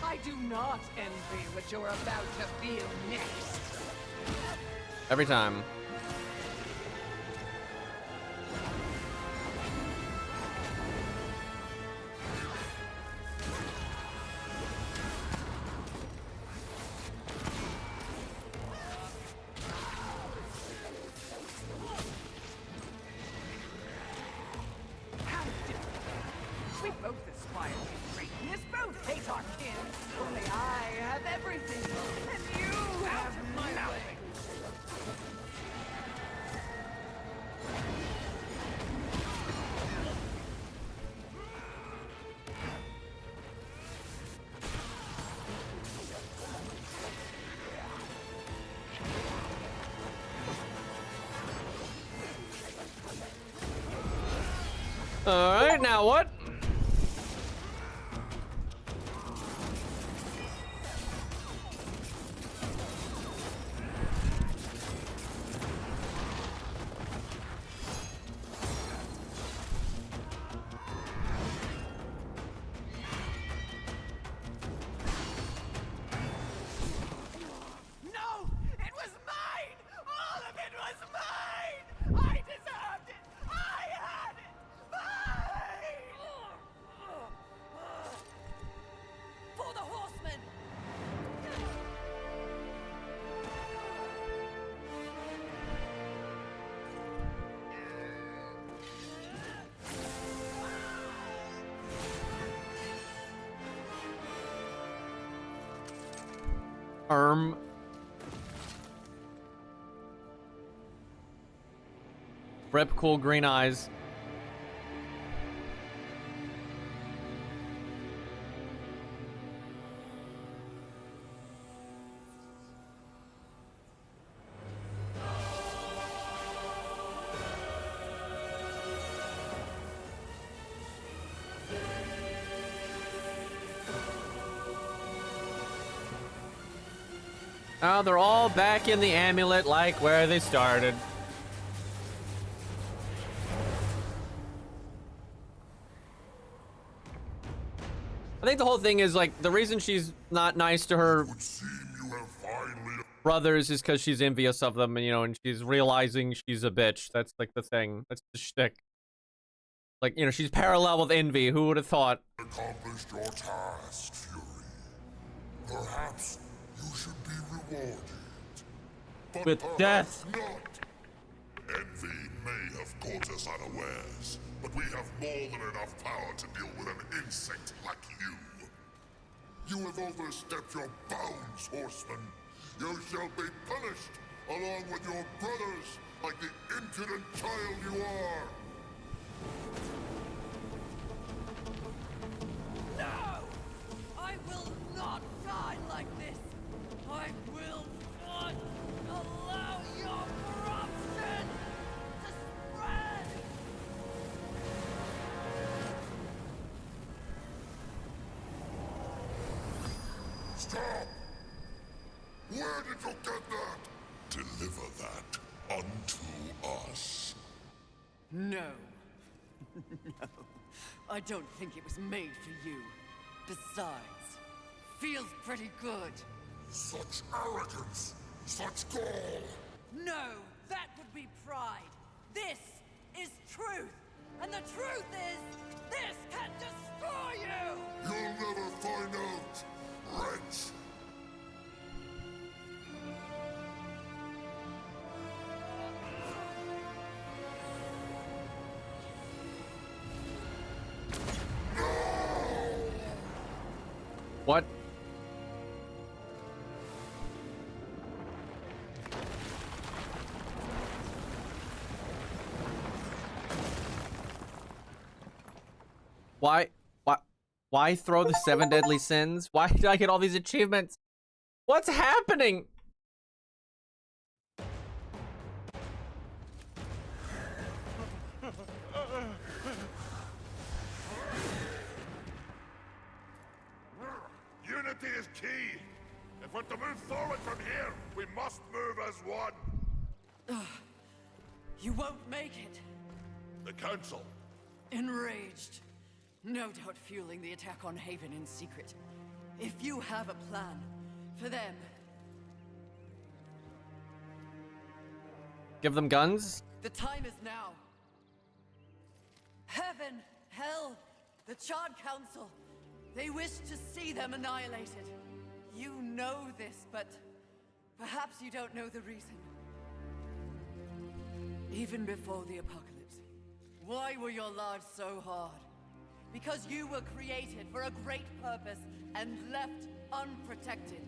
I do not envy what you're about to feel next. Every time. How different. We both aspire to greatness, both hate our kin. Only I have everything, and you have nothing. All right, now what? No! It was mine! All of it was mine! I deserved it! I had it! Mine! For the horsemen! Rip cool green eyes. Oh, they're all back in the amulet like where they started. I think the whole thing is like the reason she's not nice to her brothers is because she's envious of them, and you know, and she's realizing she's a bitch. That's like the thing. That's the shtick. Like, you know, she's parallel with envy. Who would have thought? Accomplished your task, Fury. Perhaps you should be rewarded. But With death. Not. Envy may have caught us unawares, but we have more than enough power to deal with an insect like you. You have overstepped your bounds, horseman. You shall be punished, along with your brothers, like the impudent child you are. No! I will not die like this! I will not allow your corruption to spread! Stop! Where did you get that? Deliver that unto us. No. No. I don't think it was made for you. Besides, feels pretty good. Such arrogance! Such gall! No! That would be pride! This is truth! And the truth is, this can destroy you! You'll never find out, wretch! What? Why? Why throw the 7 deadly sins? Why did I get all these achievements? What's happening? Unity is key! If we're to move forward from here, we must move as one! You won't make it. The Council. Enraged. No doubt fueling the attack on Haven in secret. If you have a plan for them, Give them guns? the time is now. Heaven, hell, the Charred Council. They wish to see them annihilated. You know this, but perhaps you don't know the reason. Even before the apocalypse, why were your lives so hard? Because you were created for a great purpose and left unprotected.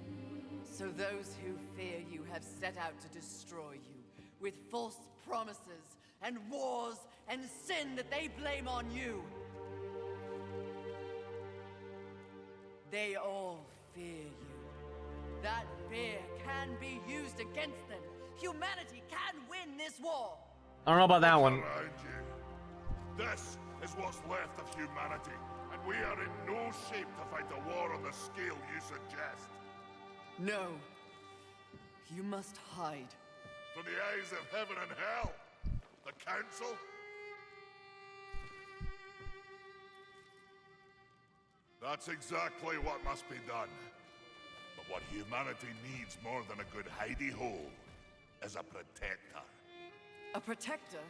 So those who fear you have set out to destroy you with false promises and wars and sin that they blame on you. They all fear you. That fear can be used against them. Humanity can win this war. I don't know about that one. Around you. This is what's left of humanity, and we are in no shape to fight a war on the scale you suggest. No. You must hide. From the eyes of heaven and hell, the Council? That's exactly what must be done. But what humanity needs more than a good hidey hole is a protector. A protector?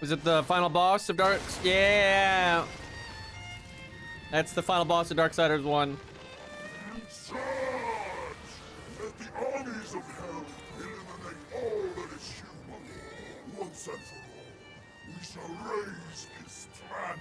Was it the final boss of Dark? Yeah! That's the final boss of Darksiders 1. Charge! Let the armies of hell eliminate all that is human. Once and for all, we shall raise this planet.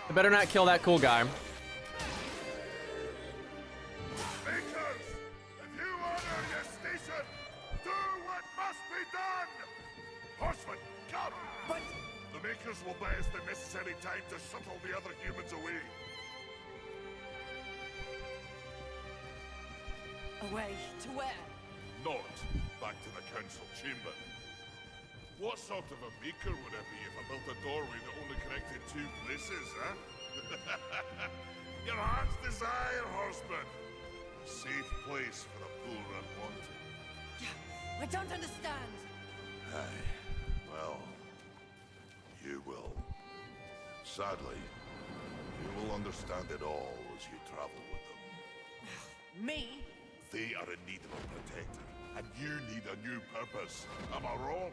I better not kill that cool guy. Makers, if you honor your station, do what must be done! Horsemen, come! But The Makers will buy us the necessary time to shuttle the other humans away. away to where? Not back to the Council chamber. What sort of a maker would I be if I built a doorway that only connected 2 places, huh? Your heart's desire, horseman. Safe place for the poor unwanted. I don't understand. Aye. Well, you will. Sadly, you will understand it all as you travel with them. Me? They are in need of a protector, and you need a new purpose. Am I wrong?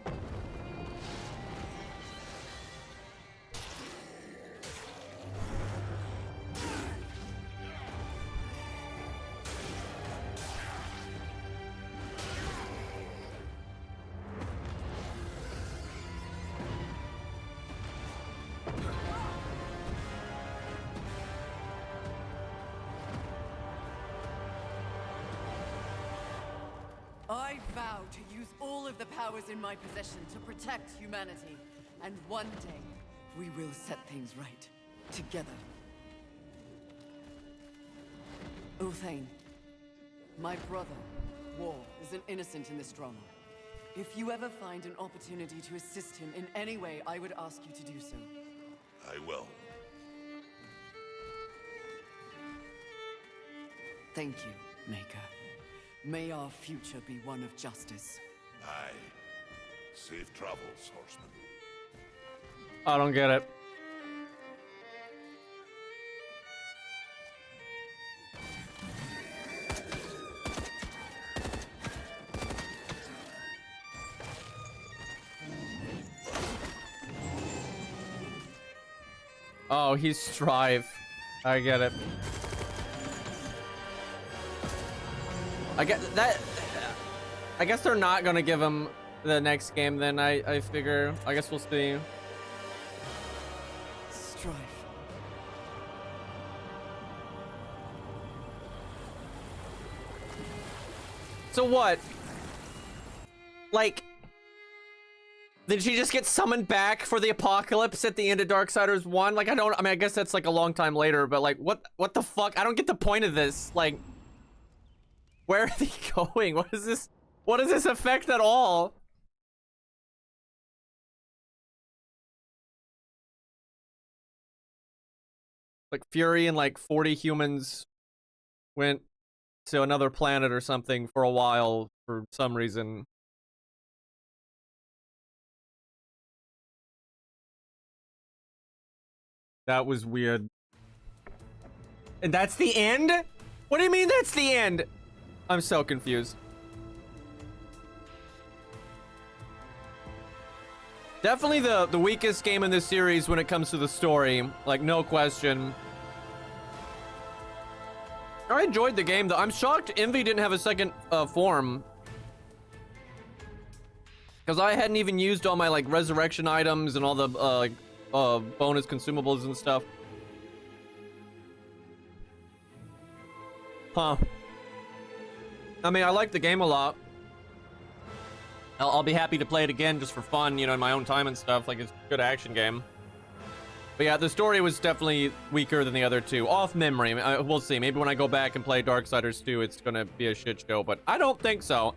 I vow to use all of the powers in my possession to protect humanity. And one day, we will set things right. Together. Uthane, my brother, War, is an innocent in this drama. If you ever find an opportunity to assist him in any way, I would ask you to do so. I will. Thank you, Maker. May our future be one of justice. Aye. Safe travels, horseman. I don't get it. Oh, he's Strive. I get it. I get that. I guess they're not gonna give him the next game then. I figure. I guess we'll see. Strife. So what? Like, did she just get summoned back for the apocalypse at the end of Darksiders 1? Like, I mean, I guess that's like a long time later, but like, what the fuck? I don't get the point of this. Like, where are they going? What is this? What does this affect at all? Like, Fury and like 40 humans went to another planet or something for a while for some reason. That was weird. And that's the end? What do you mean that's the end? I'm so confused. Definitely the weakest game in this series when it comes to the story. Like, no question. I enjoyed the game, though. I'm shocked Envy didn't have a second form. Because I hadn't even used all my, like, resurrection items and all the, bonus consumables and stuff. Huh. I mean, I like the game a lot. I'll be happy to play it again just for fun, you know, in my own time and stuff. Like, it's a good action game. But yeah, the story was definitely weaker than the other two. Off memory. We'll see. Maybe when I go back and play Darksiders 2, it's gonna be a shit show, but I don't think so.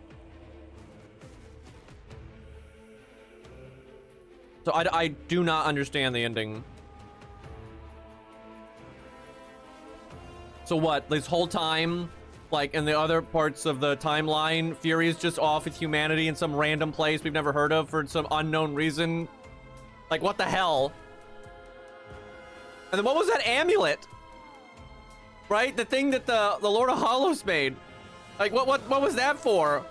So I do not understand the ending. So what, this whole time, like in the other parts of the timeline, Fury is just off with humanity in some random place we've never heard of for some unknown reason? Like, what the hell? And then what was that amulet? Right? The thing that the Lord of Hollows made. Like, what was that for?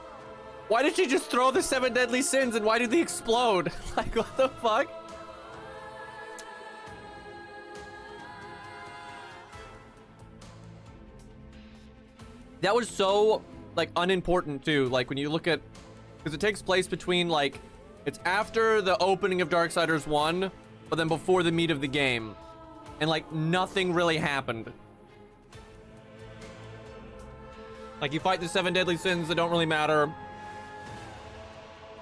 Why did she just throw the 7 deadly sins and why did they explode? Like, what the fuck? That was so, like, unimportant, too. Like, when you look at... Because it takes place between, like... It's after the opening of Darksiders 1, but then before the meat of the game. And, like, nothing really happened. Like, you fight the 7 deadly sins that don't really matter.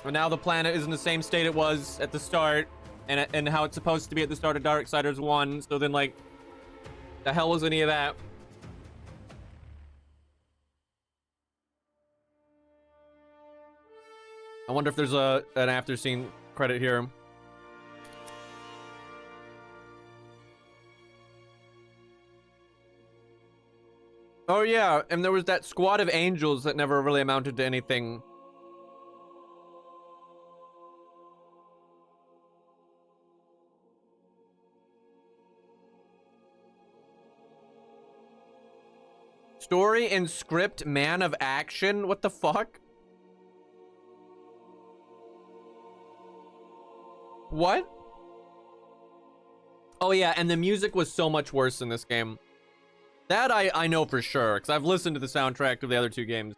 And now the planet is in the same state it was at the start. And how it's supposed to be at the start of Darksiders 1. So then, like... The hell was any of that? I wonder if there's an after scene credit here. Oh yeah, and there was that squad of angels that never really amounted to anything. Story and script, man of action? What the fuck? What? Oh yeah, and the music was so much worse in this game. That I know for sure, because I've listened to the soundtrack of the other two games,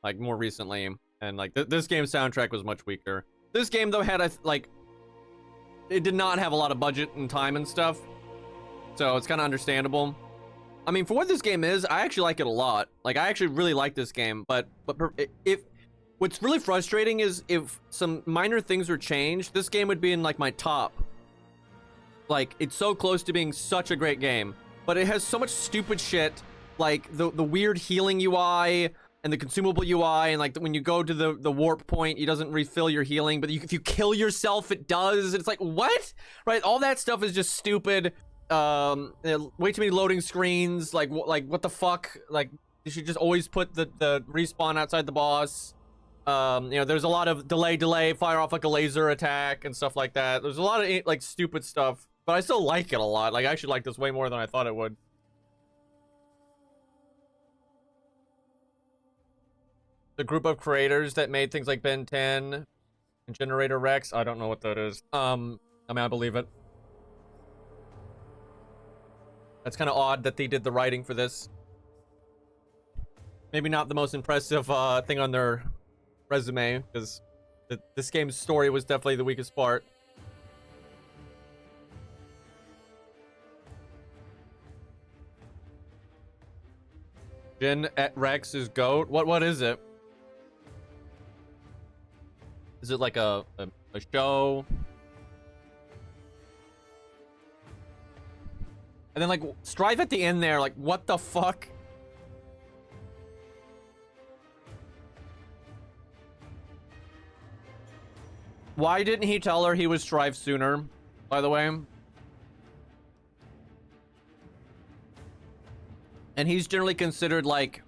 like, more recently, and, like, this game's soundtrack was much weaker. This game, though, had, like, it did not have a lot of budget and time and stuff, so it's kind of understandable. I mean, for what this game is, I actually like it a lot. Like, I actually really like this game, but if What's really frustrating is if some minor things were changed, this game would be in like my top. Like, it's so close to being such a great game, but it has so much stupid shit, like the weird healing UI and the consumable UI, and like when you go to the warp point, it doesn't refill your healing, but if you kill yourself, it does. It's like, what? Right? All that stuff is just stupid. Way too many loading screens. Like what the fuck? Like, you should just always put the respawn outside the boss. You know, there's a lot of delay, fire off like a laser attack and stuff like that. There's a lot of like stupid stuff, but I still like it a lot. Like, I actually like this way more than I thought it would. The group of creators that made things like Ben 10 and Generator Rex. I don't know what that is. I mean, I believe it. That's kind of odd that they did the writing for this. Maybe not the most impressive thing on their resume, because this game's story was definitely the weakest part. Gen at Rex is GOAT. What is it? Is it like a show? And then like Strife at the end there, like what the fuck? Why didn't he tell her he was Strife sooner, by the way? And he's generally considered like,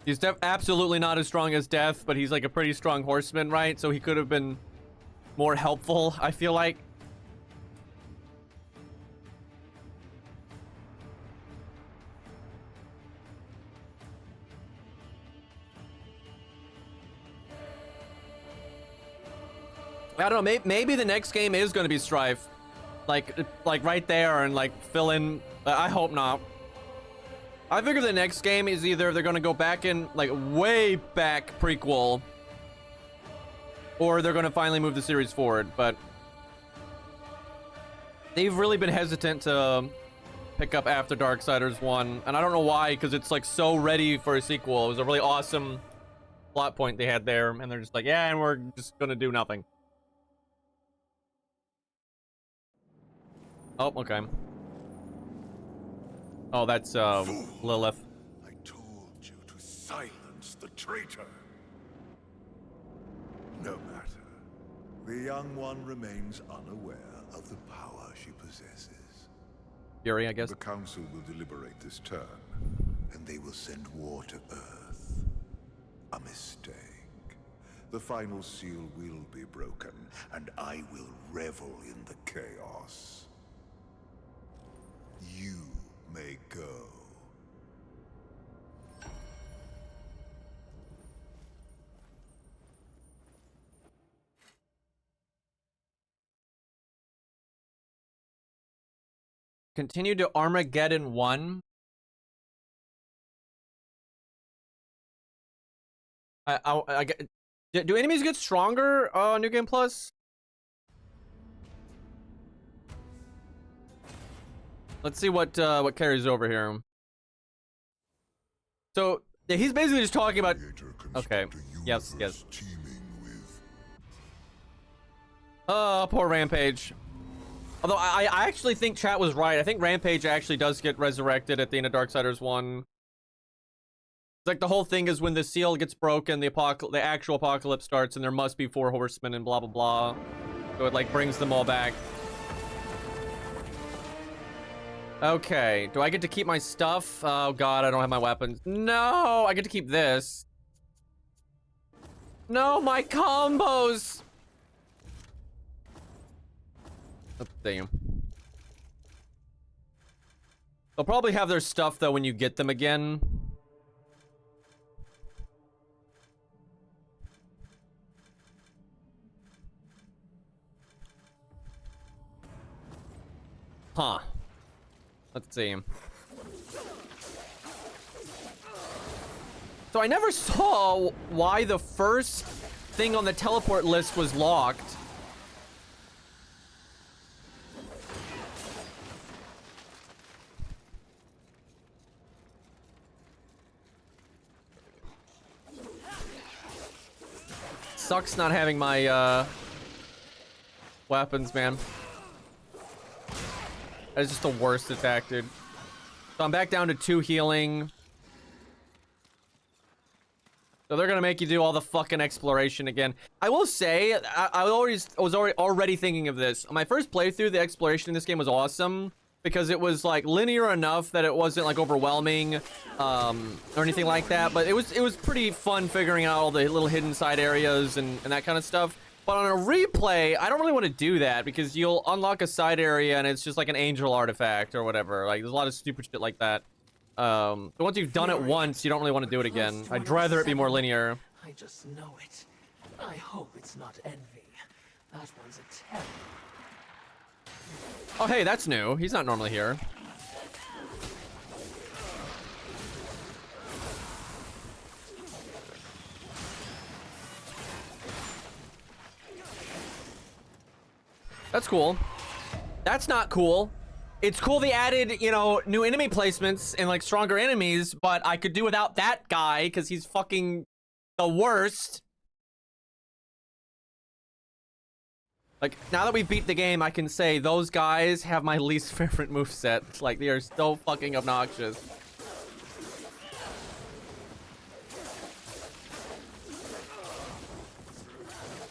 he's absolutely not as strong as Death, but he's like a pretty strong horseman, right? So he could have been more helpful, I feel like. I don't know, maybe the next game is going to be Strife. Like right there, and like fill in, I hope not. I figure the next game is either they're going to go back in, like, way back prequel, or they're going to finally move the series forward, but they've really been hesitant to pick up after Darksiders 1, and I don't know why, because it's, like, so ready for a sequel. It was a really awesome plot point they had there, and they're just like, yeah, and we're just going to do nothing. Oh, okay. Oh, that's, Lilith. I told you to silence the traitor. No matter. The young one remains unaware of the power she possesses. Fury, I guess. The Council will deliberate this turn, and they will send war to Earth. A mistake. The final seal will be broken, and I will revel in the chaos. You may go. Continue to Armageddon 1. I get. Do enemies get stronger? New Game Plus. Let's see what carries over here. So yeah, he's basically just talking about. Okay. Yes. Poor Rampage. Although I actually think chat was right. I think Rampage actually does get resurrected at the end of Darksiders 1. It's like the whole thing is when the seal gets broken, the actual apocalypse starts, and there must be 4 horsemen and blah blah blah. So it like brings them all back. Okay, do I get to keep my stuff? Oh god, I don't have my weapons. No, I get to keep this. No, my combos! Oh, damn. They'll probably have their stuff, though, when you get them again. Huh. Let's see. So I never saw why the first thing on the teleport list was locked. Sucks not having my weapons, man. That's just the worst attack, dude. So I'm back down to 2 healing. So they're gonna make you do all the fucking exploration again. I will say, I was already thinking of this. On my first playthrough, the exploration in this game was awesome because it was like linear enough that it wasn't like overwhelming or anything like that. But it was pretty fun figuring out all the little hidden side areas and that kind of stuff. But on a replay, I don't really want to do that because you'll unlock a side area and it's just like an angel artifact or whatever. Like there's a lot of stupid shit like that. But once you've done it once, you don't really want to do it again. I'd rather it be more linear. I just know it. I hope it's not envy. That one's a terror. Oh, hey, that's new. He's not normally here. That's cool. That's not cool. It's cool they added, you know, new enemy placements and like stronger enemies, but I could do without that guy because he's fucking the worst. Like, now that we beat the game, I can say those guys have my least favorite moveset. Like, they are so fucking obnoxious.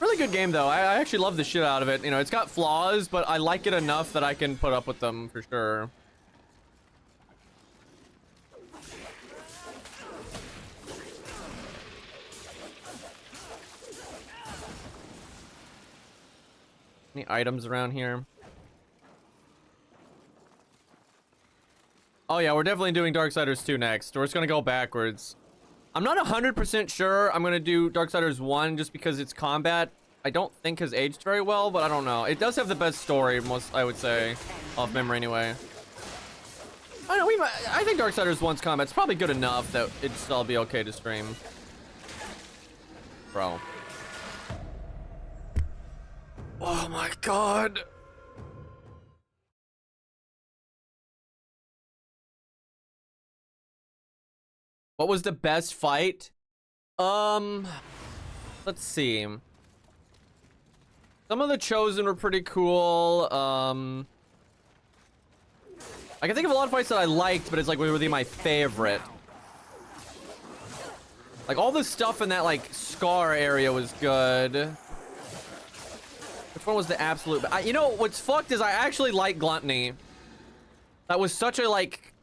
Really good game, though. I actually love the shit out of it. You know, it's got flaws, but I like it enough that I can put up with them, for sure. Any items around here? Oh yeah, we're definitely doing Darksiders 2 next. We're just gonna go backwards. I'm not 100% sure I'm gonna do Darksiders 1 just because its combat I don't think has aged very well, but I don't know. It does have the best story, I would say, off memory anyway. I don't know, I think Darksiders 1's combat's probably good enough that it'd still be okay to stream. Bro. Oh my god. What was the best fight? Let's see. Some of the Chosen were pretty cool. I can think of a lot of fights that I liked, but it's like really my favorite. Like all the stuff in that like Scar area was good. Which one was the absolute? You know what's fucked is I actually like Gluttony. That was such a like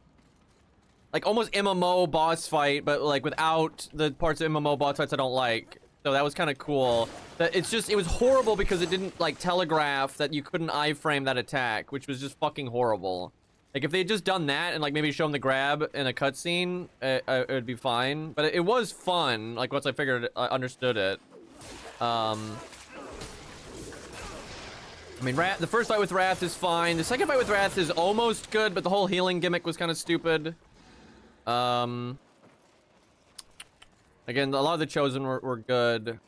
almost MMO boss fight, but like without the parts of MMO boss fights I don't like. So that was kind of cool. But it's just, it was horrible because it didn't like telegraph that you couldn't iframe that attack, which was just fucking horrible. Like if they had just done that and like maybe shown the grab in a cutscene, it would be fine. But it was fun. Like once I understood it. I mean, the first fight with Wrath is fine. The second fight with Wrath is almost good, but the whole healing gimmick was kind of stupid. Again, a lot of the Chosen were good.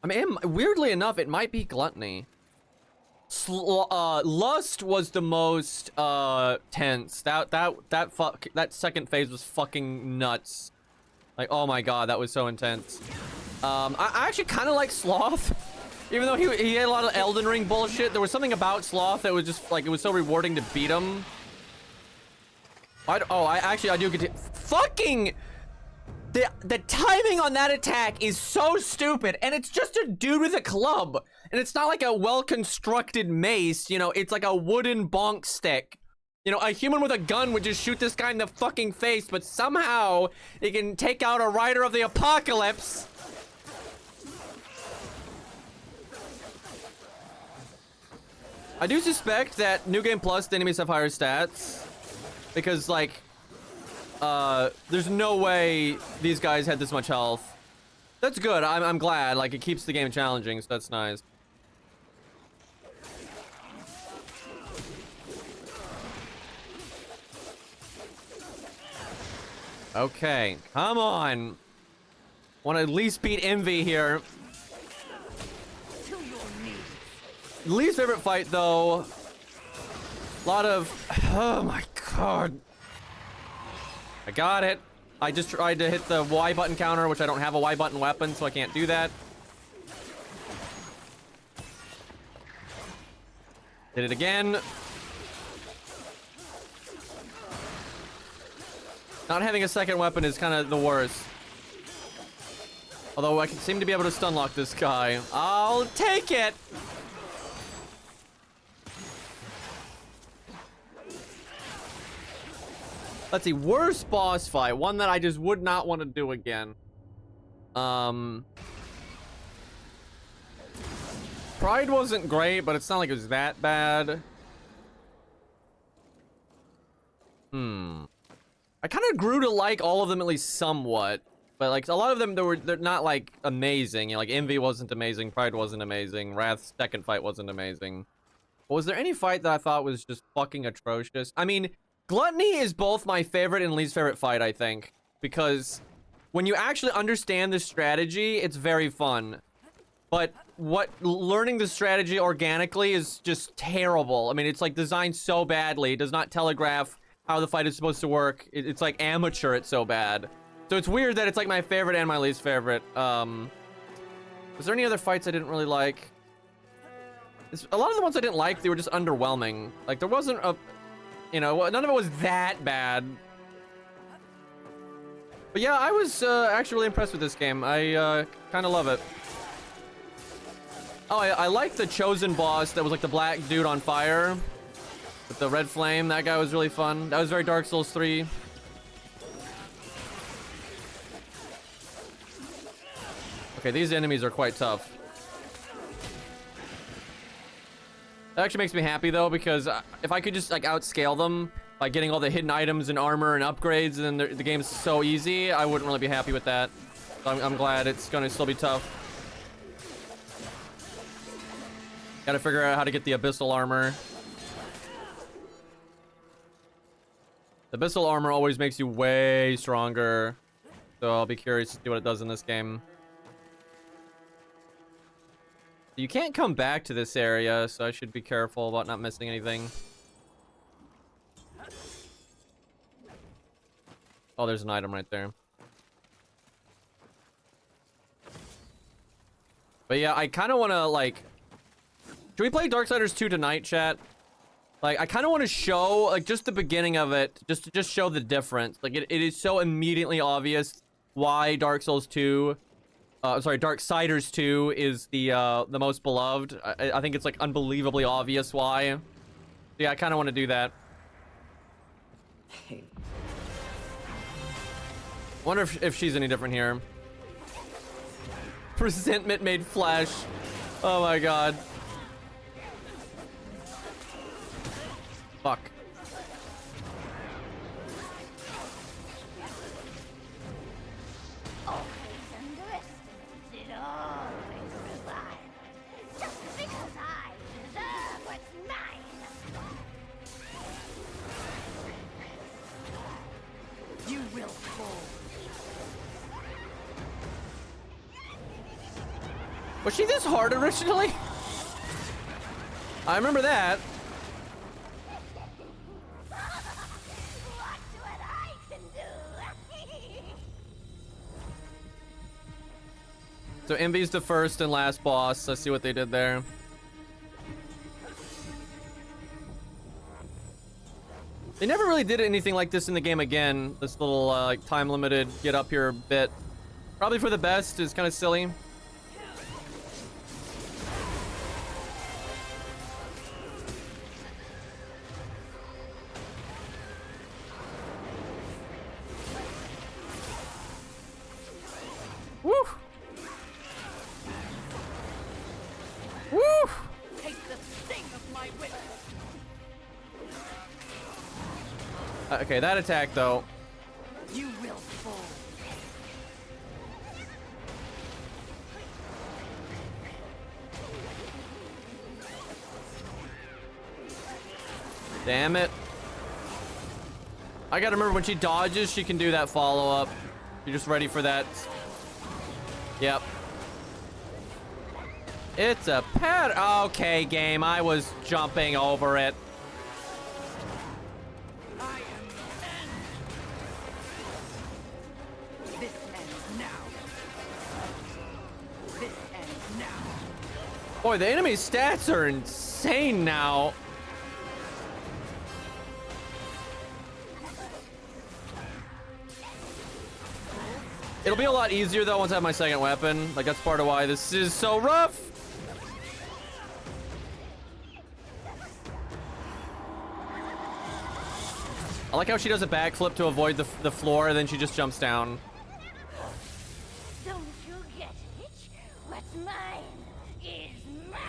I mean, weirdly enough, it might be Gluttony. Lust was the most tense. That second phase was fucking nuts. Like, oh my god, that was so intense. I actually kind of like Sloth. Even though he had a lot of Elden Ring bullshit, there was something about Sloth that was just like, it was so rewarding to beat him. I do get to fucking the timing on that attack is so stupid, and it's just a dude with a club, and it's not like a well-constructed mace, you know, it's like a wooden bonk stick. You know, a human with a gun would just shoot this guy in the fucking face, but somehow he can take out a Rider of the Apocalypse. I do suspect that New Game Plus, the enemies have higher stats. Because, like, there's no way these guys had this much health. That's good. I'm glad. Like, it keeps the game challenging, so that's nice. Okay, come on. Want to at least beat Envy here. Least favorite fight, though. A lot of... Oh my god. I got it. I just tried to hit the Y button counter, which I don't have a Y button weapon, so I can't do that. Did it again. Not having a second weapon is kind of the worst. Although I can seem to be able to stun lock this guy. I'll take it. Let's see, worst boss fight. One that I just would not want to do again. Pride wasn't great, but it's not like it was that bad. I kind of grew to like all of them at least somewhat. But like a lot of them, they're not like amazing. You know, like Envy wasn't amazing, Pride wasn't amazing, Wrath's second fight wasn't amazing. But was there any fight that I thought was just fucking atrocious? I mean, Gluttony is both my favorite and least favorite fight, I think. Because when you actually understand the strategy, it's very fun. But learning the strategy organically is just terrible. I mean, it's like designed so badly. It does not telegraph how the fight is supposed to work. It's like amateur, it's so bad. So it's weird that it's like my favorite and my least favorite. Was there any other fights I didn't really like? A lot of the ones I didn't like, they were just underwhelming. Like there wasn't a, you know, none of it was that bad. But yeah, I was actually really impressed with this game. I kind of love it. Oh, I liked the chosen boss that was like the black dude on fire with the red flame. That guy was really fun. That was very Dark Souls 3. Okay, these enemies are quite tough. That actually makes me happy though, because if I could just like outscale them by getting all the hidden items and armor and upgrades, and then the game's so easy, I wouldn't really be happy with that. So I'm glad it's gonna still be tough. Gotta figure out how to get the abyssal armor. The abyssal armor always makes you way stronger, so I'll be curious to see what it does in this game. You can't come back to this area, so I should be careful about not missing anything. Oh, there's an item right there. But yeah, I kind of want to, like... Should we play Darksiders 2 tonight, chat? Like, I kind of want to show, like, just the beginning of it, just to show the difference. Like, it is so immediately obvious why Dark Souls 2... sorry, Darksiders 2 is the most beloved. I think it's like unbelievably obvious why. Yeah, I kind of want to do that. Wonder if she's any different here. Resentment made flesh. Oh my god. Fuck. Was she this hard originally? I remember that. So Envy's the first and last boss. Let's see what they did there. They never really did anything like this in the game again. This little like time limited get up here bit. Probably for the best. It's kind of silly. Woo! Woo! Take the sting of my whip. Okay, that attack though. You will fall. Damn it. I gotta remember when she dodges, she can do that follow-up. You're just ready for that. Yep. It's a pad. Okay, game. I was jumping over it. I am the end. This ends now. This ends now. Boy, the enemy stats are insane now. It'll be a lot easier though once I have my second weapon. Like that's part of why this is so rough. I like how she does a backflip to avoid the floor, and then she just jumps down. Don't you get it? What's mine is mine.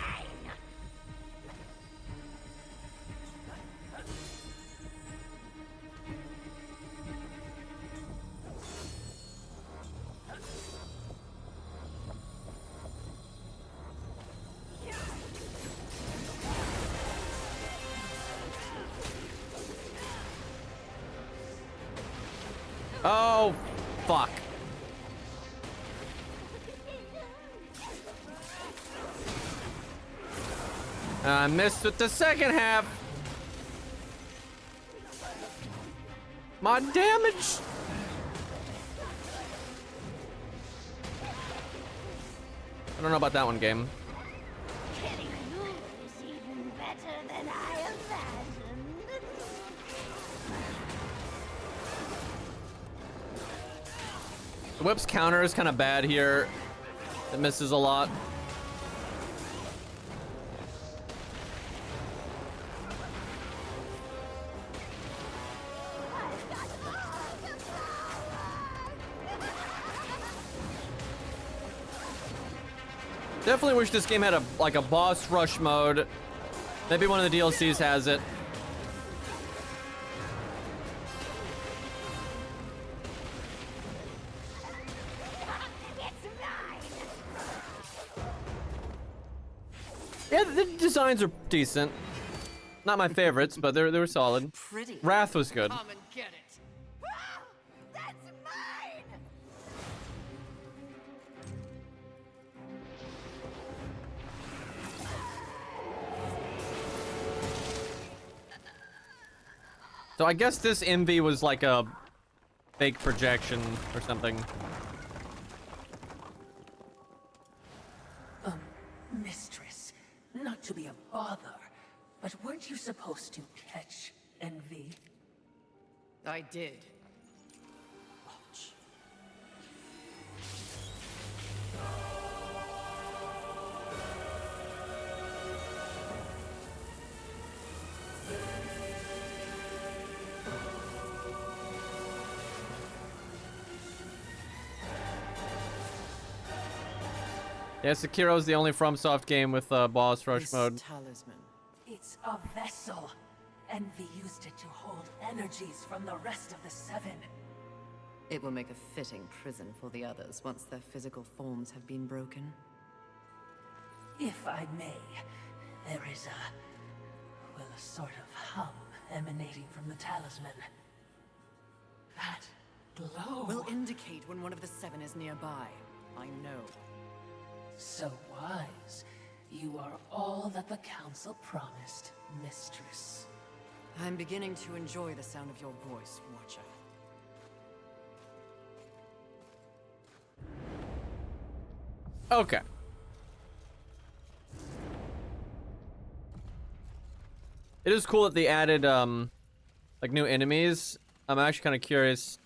Oh, fuck. I missed with the second half. My damage. I don't know about that one, game. Killing you is even better than I imagined. The whip's counter is kind of bad here. It misses a lot. Definitely wish this game had a boss rush mode. Maybe one of the DLCs has it. Yeah, the designs are decent. Not my favorites, but they were solid. Pretty. Wrath was good. Come and get it. That's mine! So I guess this envy was like a fake projection or something. Mistress, not to be a bother, but weren't you supposed to catch Envy? I did. Yeah, Sekiro's the only FromSoft game with boss rush mode. Talisman. It's a vessel. Envy used it to hold energies from the rest of the seven. It will make a fitting prison for the others once their physical forms have been broken. If I may, there is a sort of hum emanating from the talisman. That glow. Will indicate when one of the seven is nearby. I know. So wise. You are all that the council promised, mistress. I'm beginning to enjoy the sound of your voice, Watcher. Okay. It is cool that they added like new enemies. I'm actually kind of curious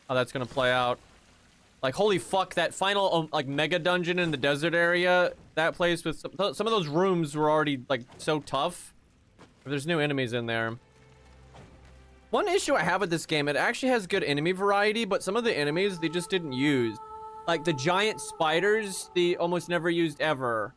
how that's gonna play out. Like, holy fuck, that final like mega dungeon in the desert area, that place with some of those rooms were already like so tough. There's new enemies in there. One issue I have with this game, it actually has good enemy variety, but some of the enemies they just didn't use. Like the giant spiders, they almost never used ever.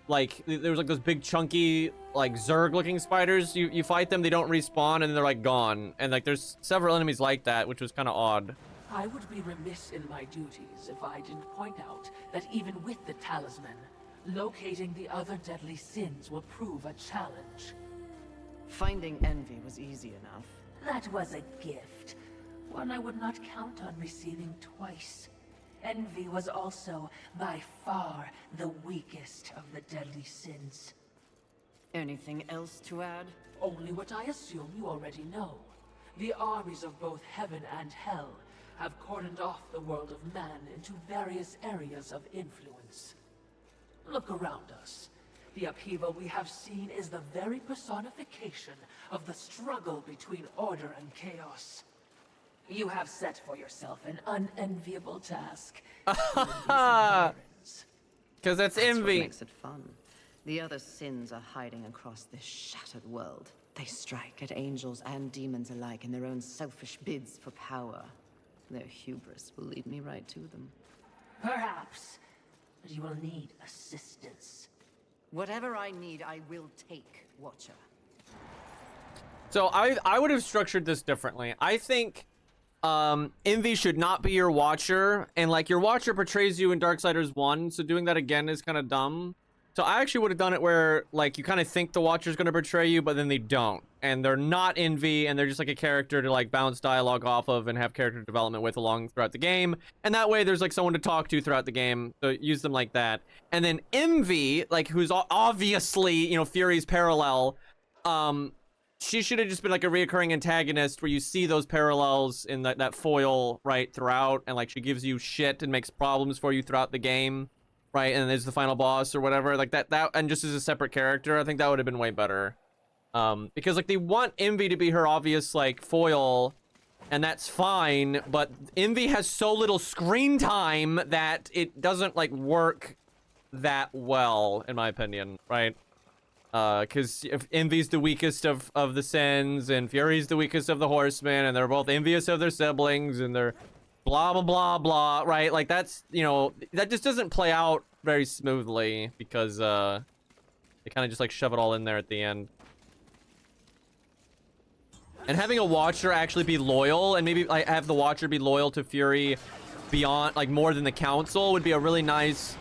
Like there was like those big chunky like Zerg looking spiders. You fight them, they don't respawn, and they're like gone. And like there's several enemies like that, which was kind of odd. I would be remiss in my duties if I didn't point out that even with the talisman, locating the other deadly sins will prove a challenge. Finding Envy was easy enough. That was a gift, one I would not count on receiving twice. Envy was also, by far, the weakest of the deadly sins. Anything else to add? Only what I assume you already know. The armies of both heaven and hell have cordoned off the world of man into various areas of influence. Look around us. The upheaval we have seen is the very personification of the struggle between order and chaos. You have set for yourself an unenviable task. Because that's That's what envy. makes it fun. The other sins are hiding across this shattered world. They strike at angels and demons alike in their own selfish bids for power. Their hubris will lead me right to them. Perhaps, but you will need assistance. Whatever I need, I will take, Watcher. So I would have structured this differently. I think Envy should not be your watcher, and like your watcher portrays you in Darksiders 1, so doing that again is kind of dumb. So I actually would have done it where like you kind of think the watcher's going to betray you, but then they don't, and they're not Envy, and they're just like a character to like bounce dialogue off of and have character development with along throughout the game, and that way there's like someone to talk to throughout the game, so use them like that. And then Envy, like who's obviously, you know, Fury's parallel, she should have just been like a reoccurring antagonist where you see those parallels in that foil right throughout, and like she gives you shit and makes problems for you throughout the game, right? And is the final boss or whatever, like that and just as a separate character. I think that would have been way better, because like they want Envy to be her obvious like foil, and that's fine, but Envy has so little screen time that it doesn't like work that well, in my opinion, right? Because if Envy's the weakest of the sins, and Fury's the weakest of the horsemen, and they're both envious of their siblings, and they're blah, blah, blah, blah, right? Like, that's, you know, that just doesn't play out very smoothly, because, they kind of just, like, shove it all in there at the end. And having a Watcher actually be loyal, and maybe, like, have the Watcher be loyal to Fury beyond, like, more than the Council would be a really nice...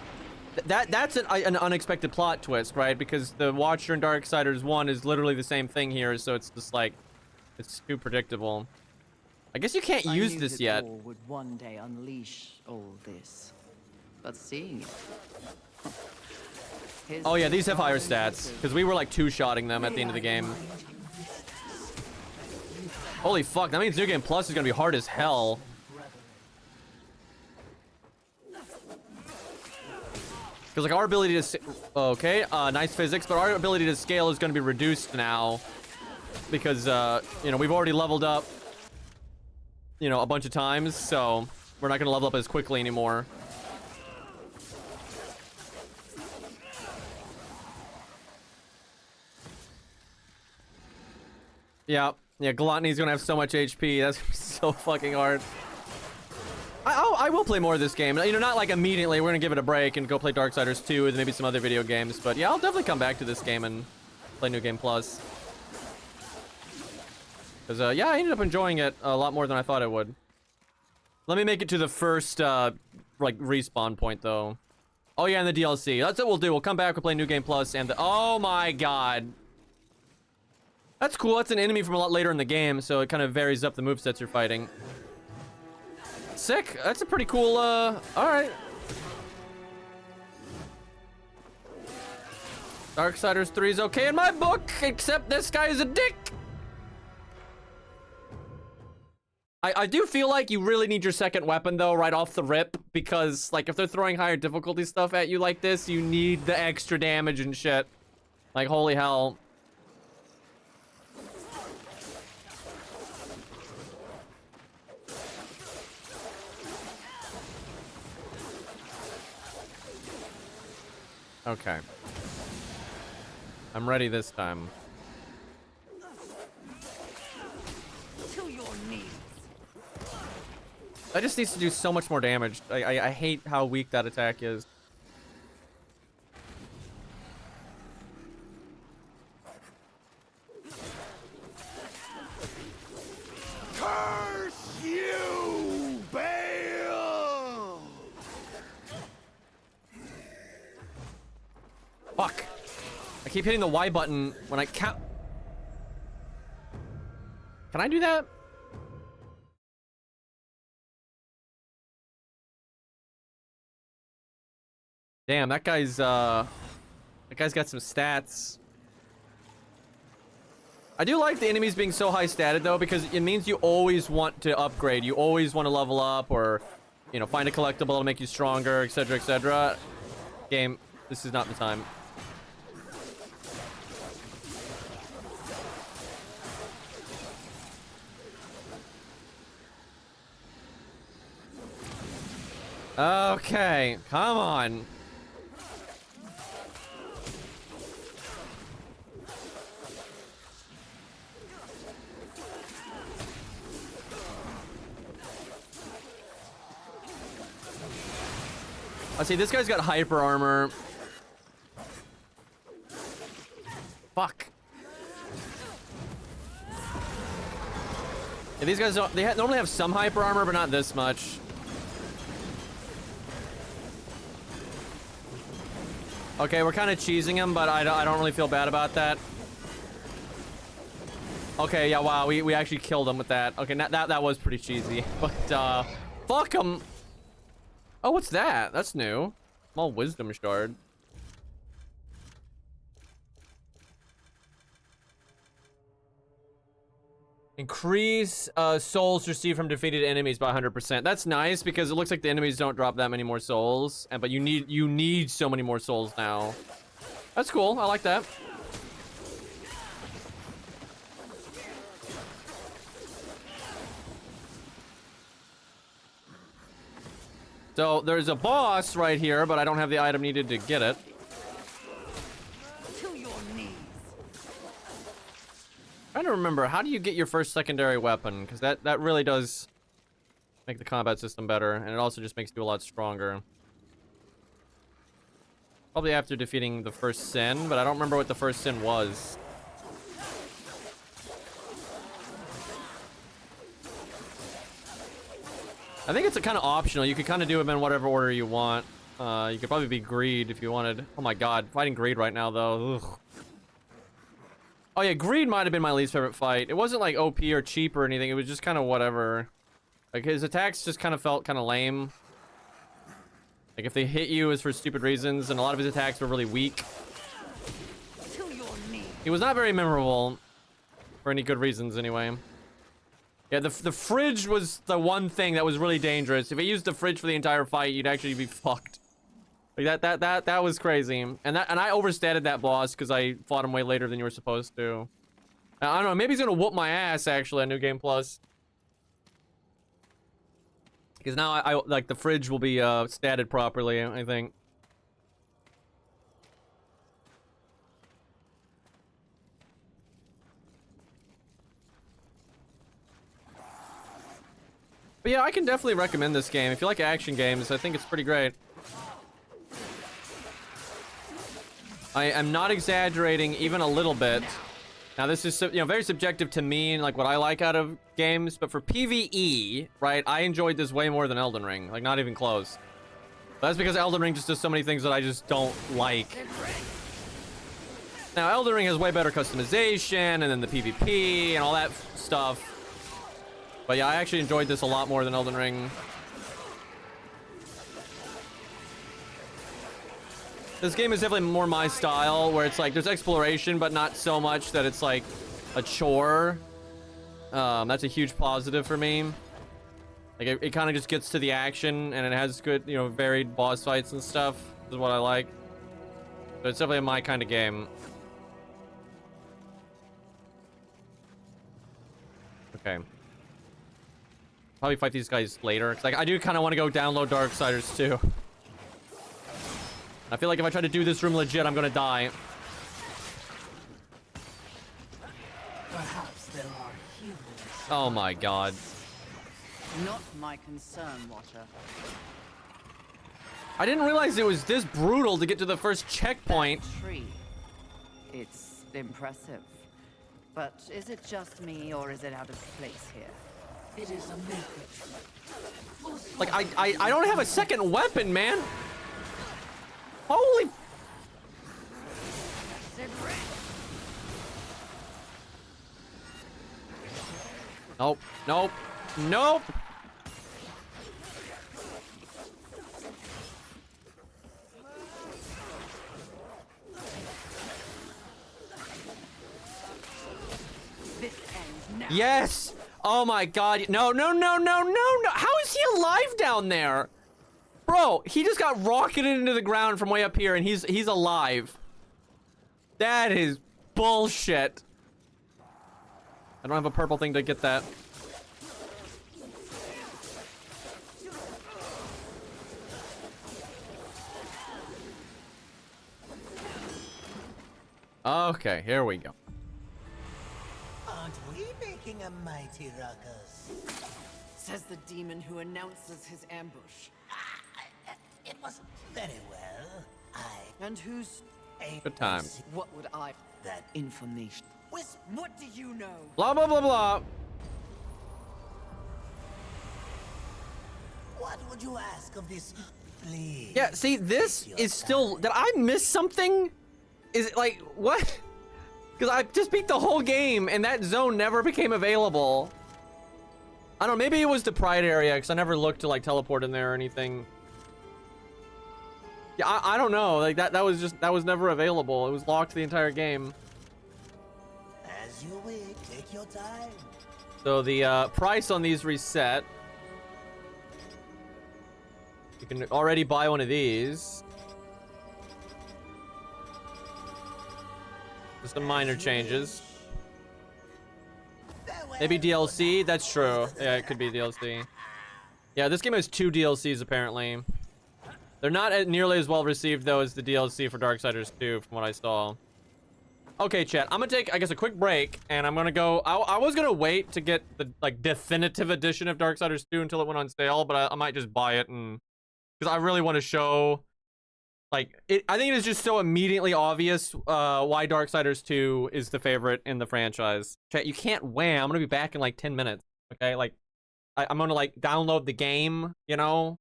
That's an unexpected plot twist, right? Because the Watcher in Darksiders 1 is literally the same thing here, so it's just like, it's too predictable. I guess you can't use this yet. Thor would one day unleash all this, but seeing it. Oh yeah, these have higher stats, because we were like two-shotting them at the end of the game. Holy fuck, that means New Game Plus is gonna be hard as hell. Because like our ability to okay, nice physics, but our ability to scale is going to be reduced now because you know, we've already leveled up, you know, a bunch of times, so we're not going to level up as quickly anymore. Yeah, Gluttony's going to have so much HP. That's gonna be so fucking hard. I will play more of this game. You know, not like immediately. We're gonna give it a break and go play Darksiders 2 and maybe some other video games. But yeah, I'll definitely come back to this game and play New Game Plus. Because, yeah, I ended up enjoying it a lot more than I thought I would. Let me make it to the first, like, respawn point, though. Oh, yeah, and the DLC. That's what we'll do. We'll come back, we'll play New Game Plus, and the... Oh, my God. That's cool. That's an enemy from a lot later in the game, so it kind of varies up the movesets you're fighting. Sick. That's a pretty cool, alright. Darksiders 3 is okay in my book, except this guy is a dick. I do feel like you really need your second weapon, though, right off the rip, because, like, if they're throwing higher difficulty stuff at you like this, you need the extra damage and shit. Like, holy hell. Okay. I'm ready this time. To your knees. That just needs to do so much more damage. I hate how weak that attack is. Curse you, Bale! Fuck. I keep hitting the Y button when I count. Can I do that? Damn, that guy's got some stats. I do like the enemies being so high statted though, because it means you always want to upgrade. You always want to level up, or, you know, find a collectible to make you stronger, etc., etc. Game, this is not the time. Okay, come on. I see this guy's got hyper armor. Fuck. Yeah, these guys don't, they normally have some hyper armor, but not this much. Okay, we're kind of cheesing him, but I don't really feel bad about that. Okay, yeah, wow, we actually killed him with that. Okay, that was pretty cheesy, but fuck him. Oh, what's that? That's new. Small wisdom shard. Increase souls received from defeated enemies by 100%. That's nice because it looks like the enemies don't drop that many more souls, but you need so many more souls now. That's cool. I like that. So there's a boss right here, but I don't have the item needed to get it. To your knees. Trying to remember, how do you get your first secondary weapon? Because that really does make the combat system better, and it also just makes you a lot stronger. Probably after defeating the first sin, but I don't remember what the first sin was. I think it's a kind of optional. You could kind of do them in whatever order you want. You could probably be greed if you wanted. Oh my god, fighting greed right now though. Ugh. Oh yeah, greed might have been my least favorite fight. It wasn't like OP or cheap or anything. It was just kind of whatever. Like his attacks just kind of felt kind of lame. Like if they hit you, it was for stupid reasons, and a lot of his attacks were really weak. To your knees. He was not very memorable for any good reasons anyway. Yeah, the fridge was the one thing that was really dangerous. If you used the fridge for the entire fight, you'd actually be fucked. Like that was crazy. And I overstated that boss because I fought him way later than you were supposed to. I don't know, maybe he's gonna whoop my ass actually on New Game Plus. Because now I like the fridge will be statted properly, I think. But yeah, I can definitely recommend this game. If you like action games, I think it's pretty great. I am not exaggerating even a little bit. Now this is, very subjective to me and like what I like out of games, but for PvE, right, I enjoyed this way more than Elden Ring, like not even close. But that's because Elden Ring just does so many things that I just don't like. Now Elden Ring has way better customization and then the PvP and all that stuff. But yeah, I actually enjoyed this a lot more than Elden Ring. This game is definitely more my style, where it's like there's exploration, but not so much that it's like a chore. That's a huge positive for me. Like it kind of just gets to the action, and it has good, varied boss fights and stuff. Is what I like. So it's definitely my kind of game. Okay. Probably fight these guys later. Cause like I do kind of want to go download Darksiders too. I feel like if I try to do this room legit, I'm gonna die. Perhaps there are humans. Oh my god. Not my concern, Watcher. I didn't realize it was this brutal to get to the first checkpoint. That tree. It's impressive. But is it just me, or is it out of place here? It is a maker. Like I don't have a second weapon, man. Holy. Nope. Nope. Nope. This ends now. Yes. Oh my god. No, no, no, no, no, no. How is he alive down there? Bro, he just got rocketed into the ground from way up here and he's alive. That is bullshit. I don't have a purple thing to get that. Okay, here we go. Aren't we making a mighty ruckus? Says the demon who announces his ambush. It was very well. And who's... Good times. What would I... That information. What do you know? Blah, blah, blah, blah. What would you ask of this? Please. Yeah, see, this is still... Did I miss something? Is it like, what? Because I just beat the whole game and that zone never became available. I don't know, maybe it was the Pride area because I never looked to like teleport in there or anything. Yeah, I don't know. Like that was never available. It was locked the entire game. As you wish, take your time. So the price on these reset. You can already buy one of these. Just some minor changes. Maybe DLC? That's true. Yeah, it could be DLC. Yeah, this game has 2 DLCs apparently. They're not nearly as well received though as the DLC for Darksiders 2 from what I saw. Okay, chat. I'm gonna take, I guess, a quick break, and I'm gonna go. I was gonna wait to get the like definitive edition of Darksiders 2 until it went on sale, but I might just buy it, and because I really want to show, like, I think it is just so immediately obvious why Darksiders 2 is the favorite in the franchise. Chat, you can't wham. I'm gonna be back in like 10 minutes. Okay, like, I'm gonna like download the game, you know,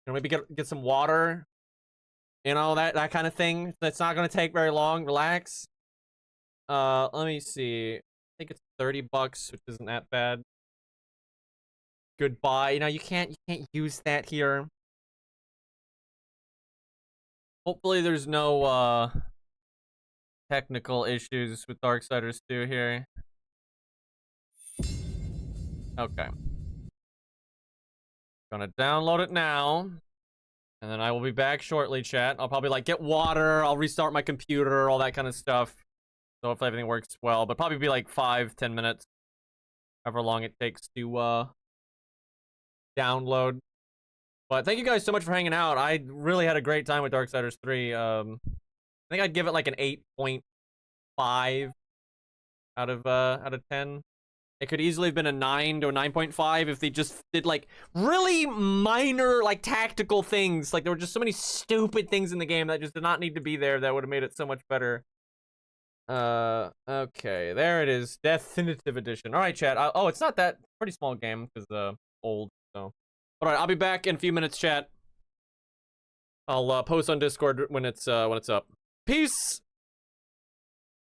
and maybe get some water, you know, that kind of thing. That's not gonna take very long. Relax. Let me see. I think it's $30, which isn't that bad. Goodbye. You know, you can't use that here. Hopefully there's no technical issues with Darksiders 2 here. Okay. Gonna download it now. And then I will be back shortly, chat. I'll probably like get water, I'll restart my computer, all that kind of stuff. So hopefully everything works well, but probably be like 5-10 minutes. However long it takes to download. But thank you guys so much for hanging out. I really had a great time with Darksiders 3. I think I'd give it like an 8.5 out of 10. It could easily have been a 9 to a 9.5 if they just did like really minor like tactical things. Like there were just so many stupid things in the game that just did not need to be there that would have made it so much better. Okay, there it is. Definitive edition. All right, chat. Oh, it's not that pretty small game because old. So, all right, I'll be back in a few minutes, chat. I'll post on Discord when it's up. Peace.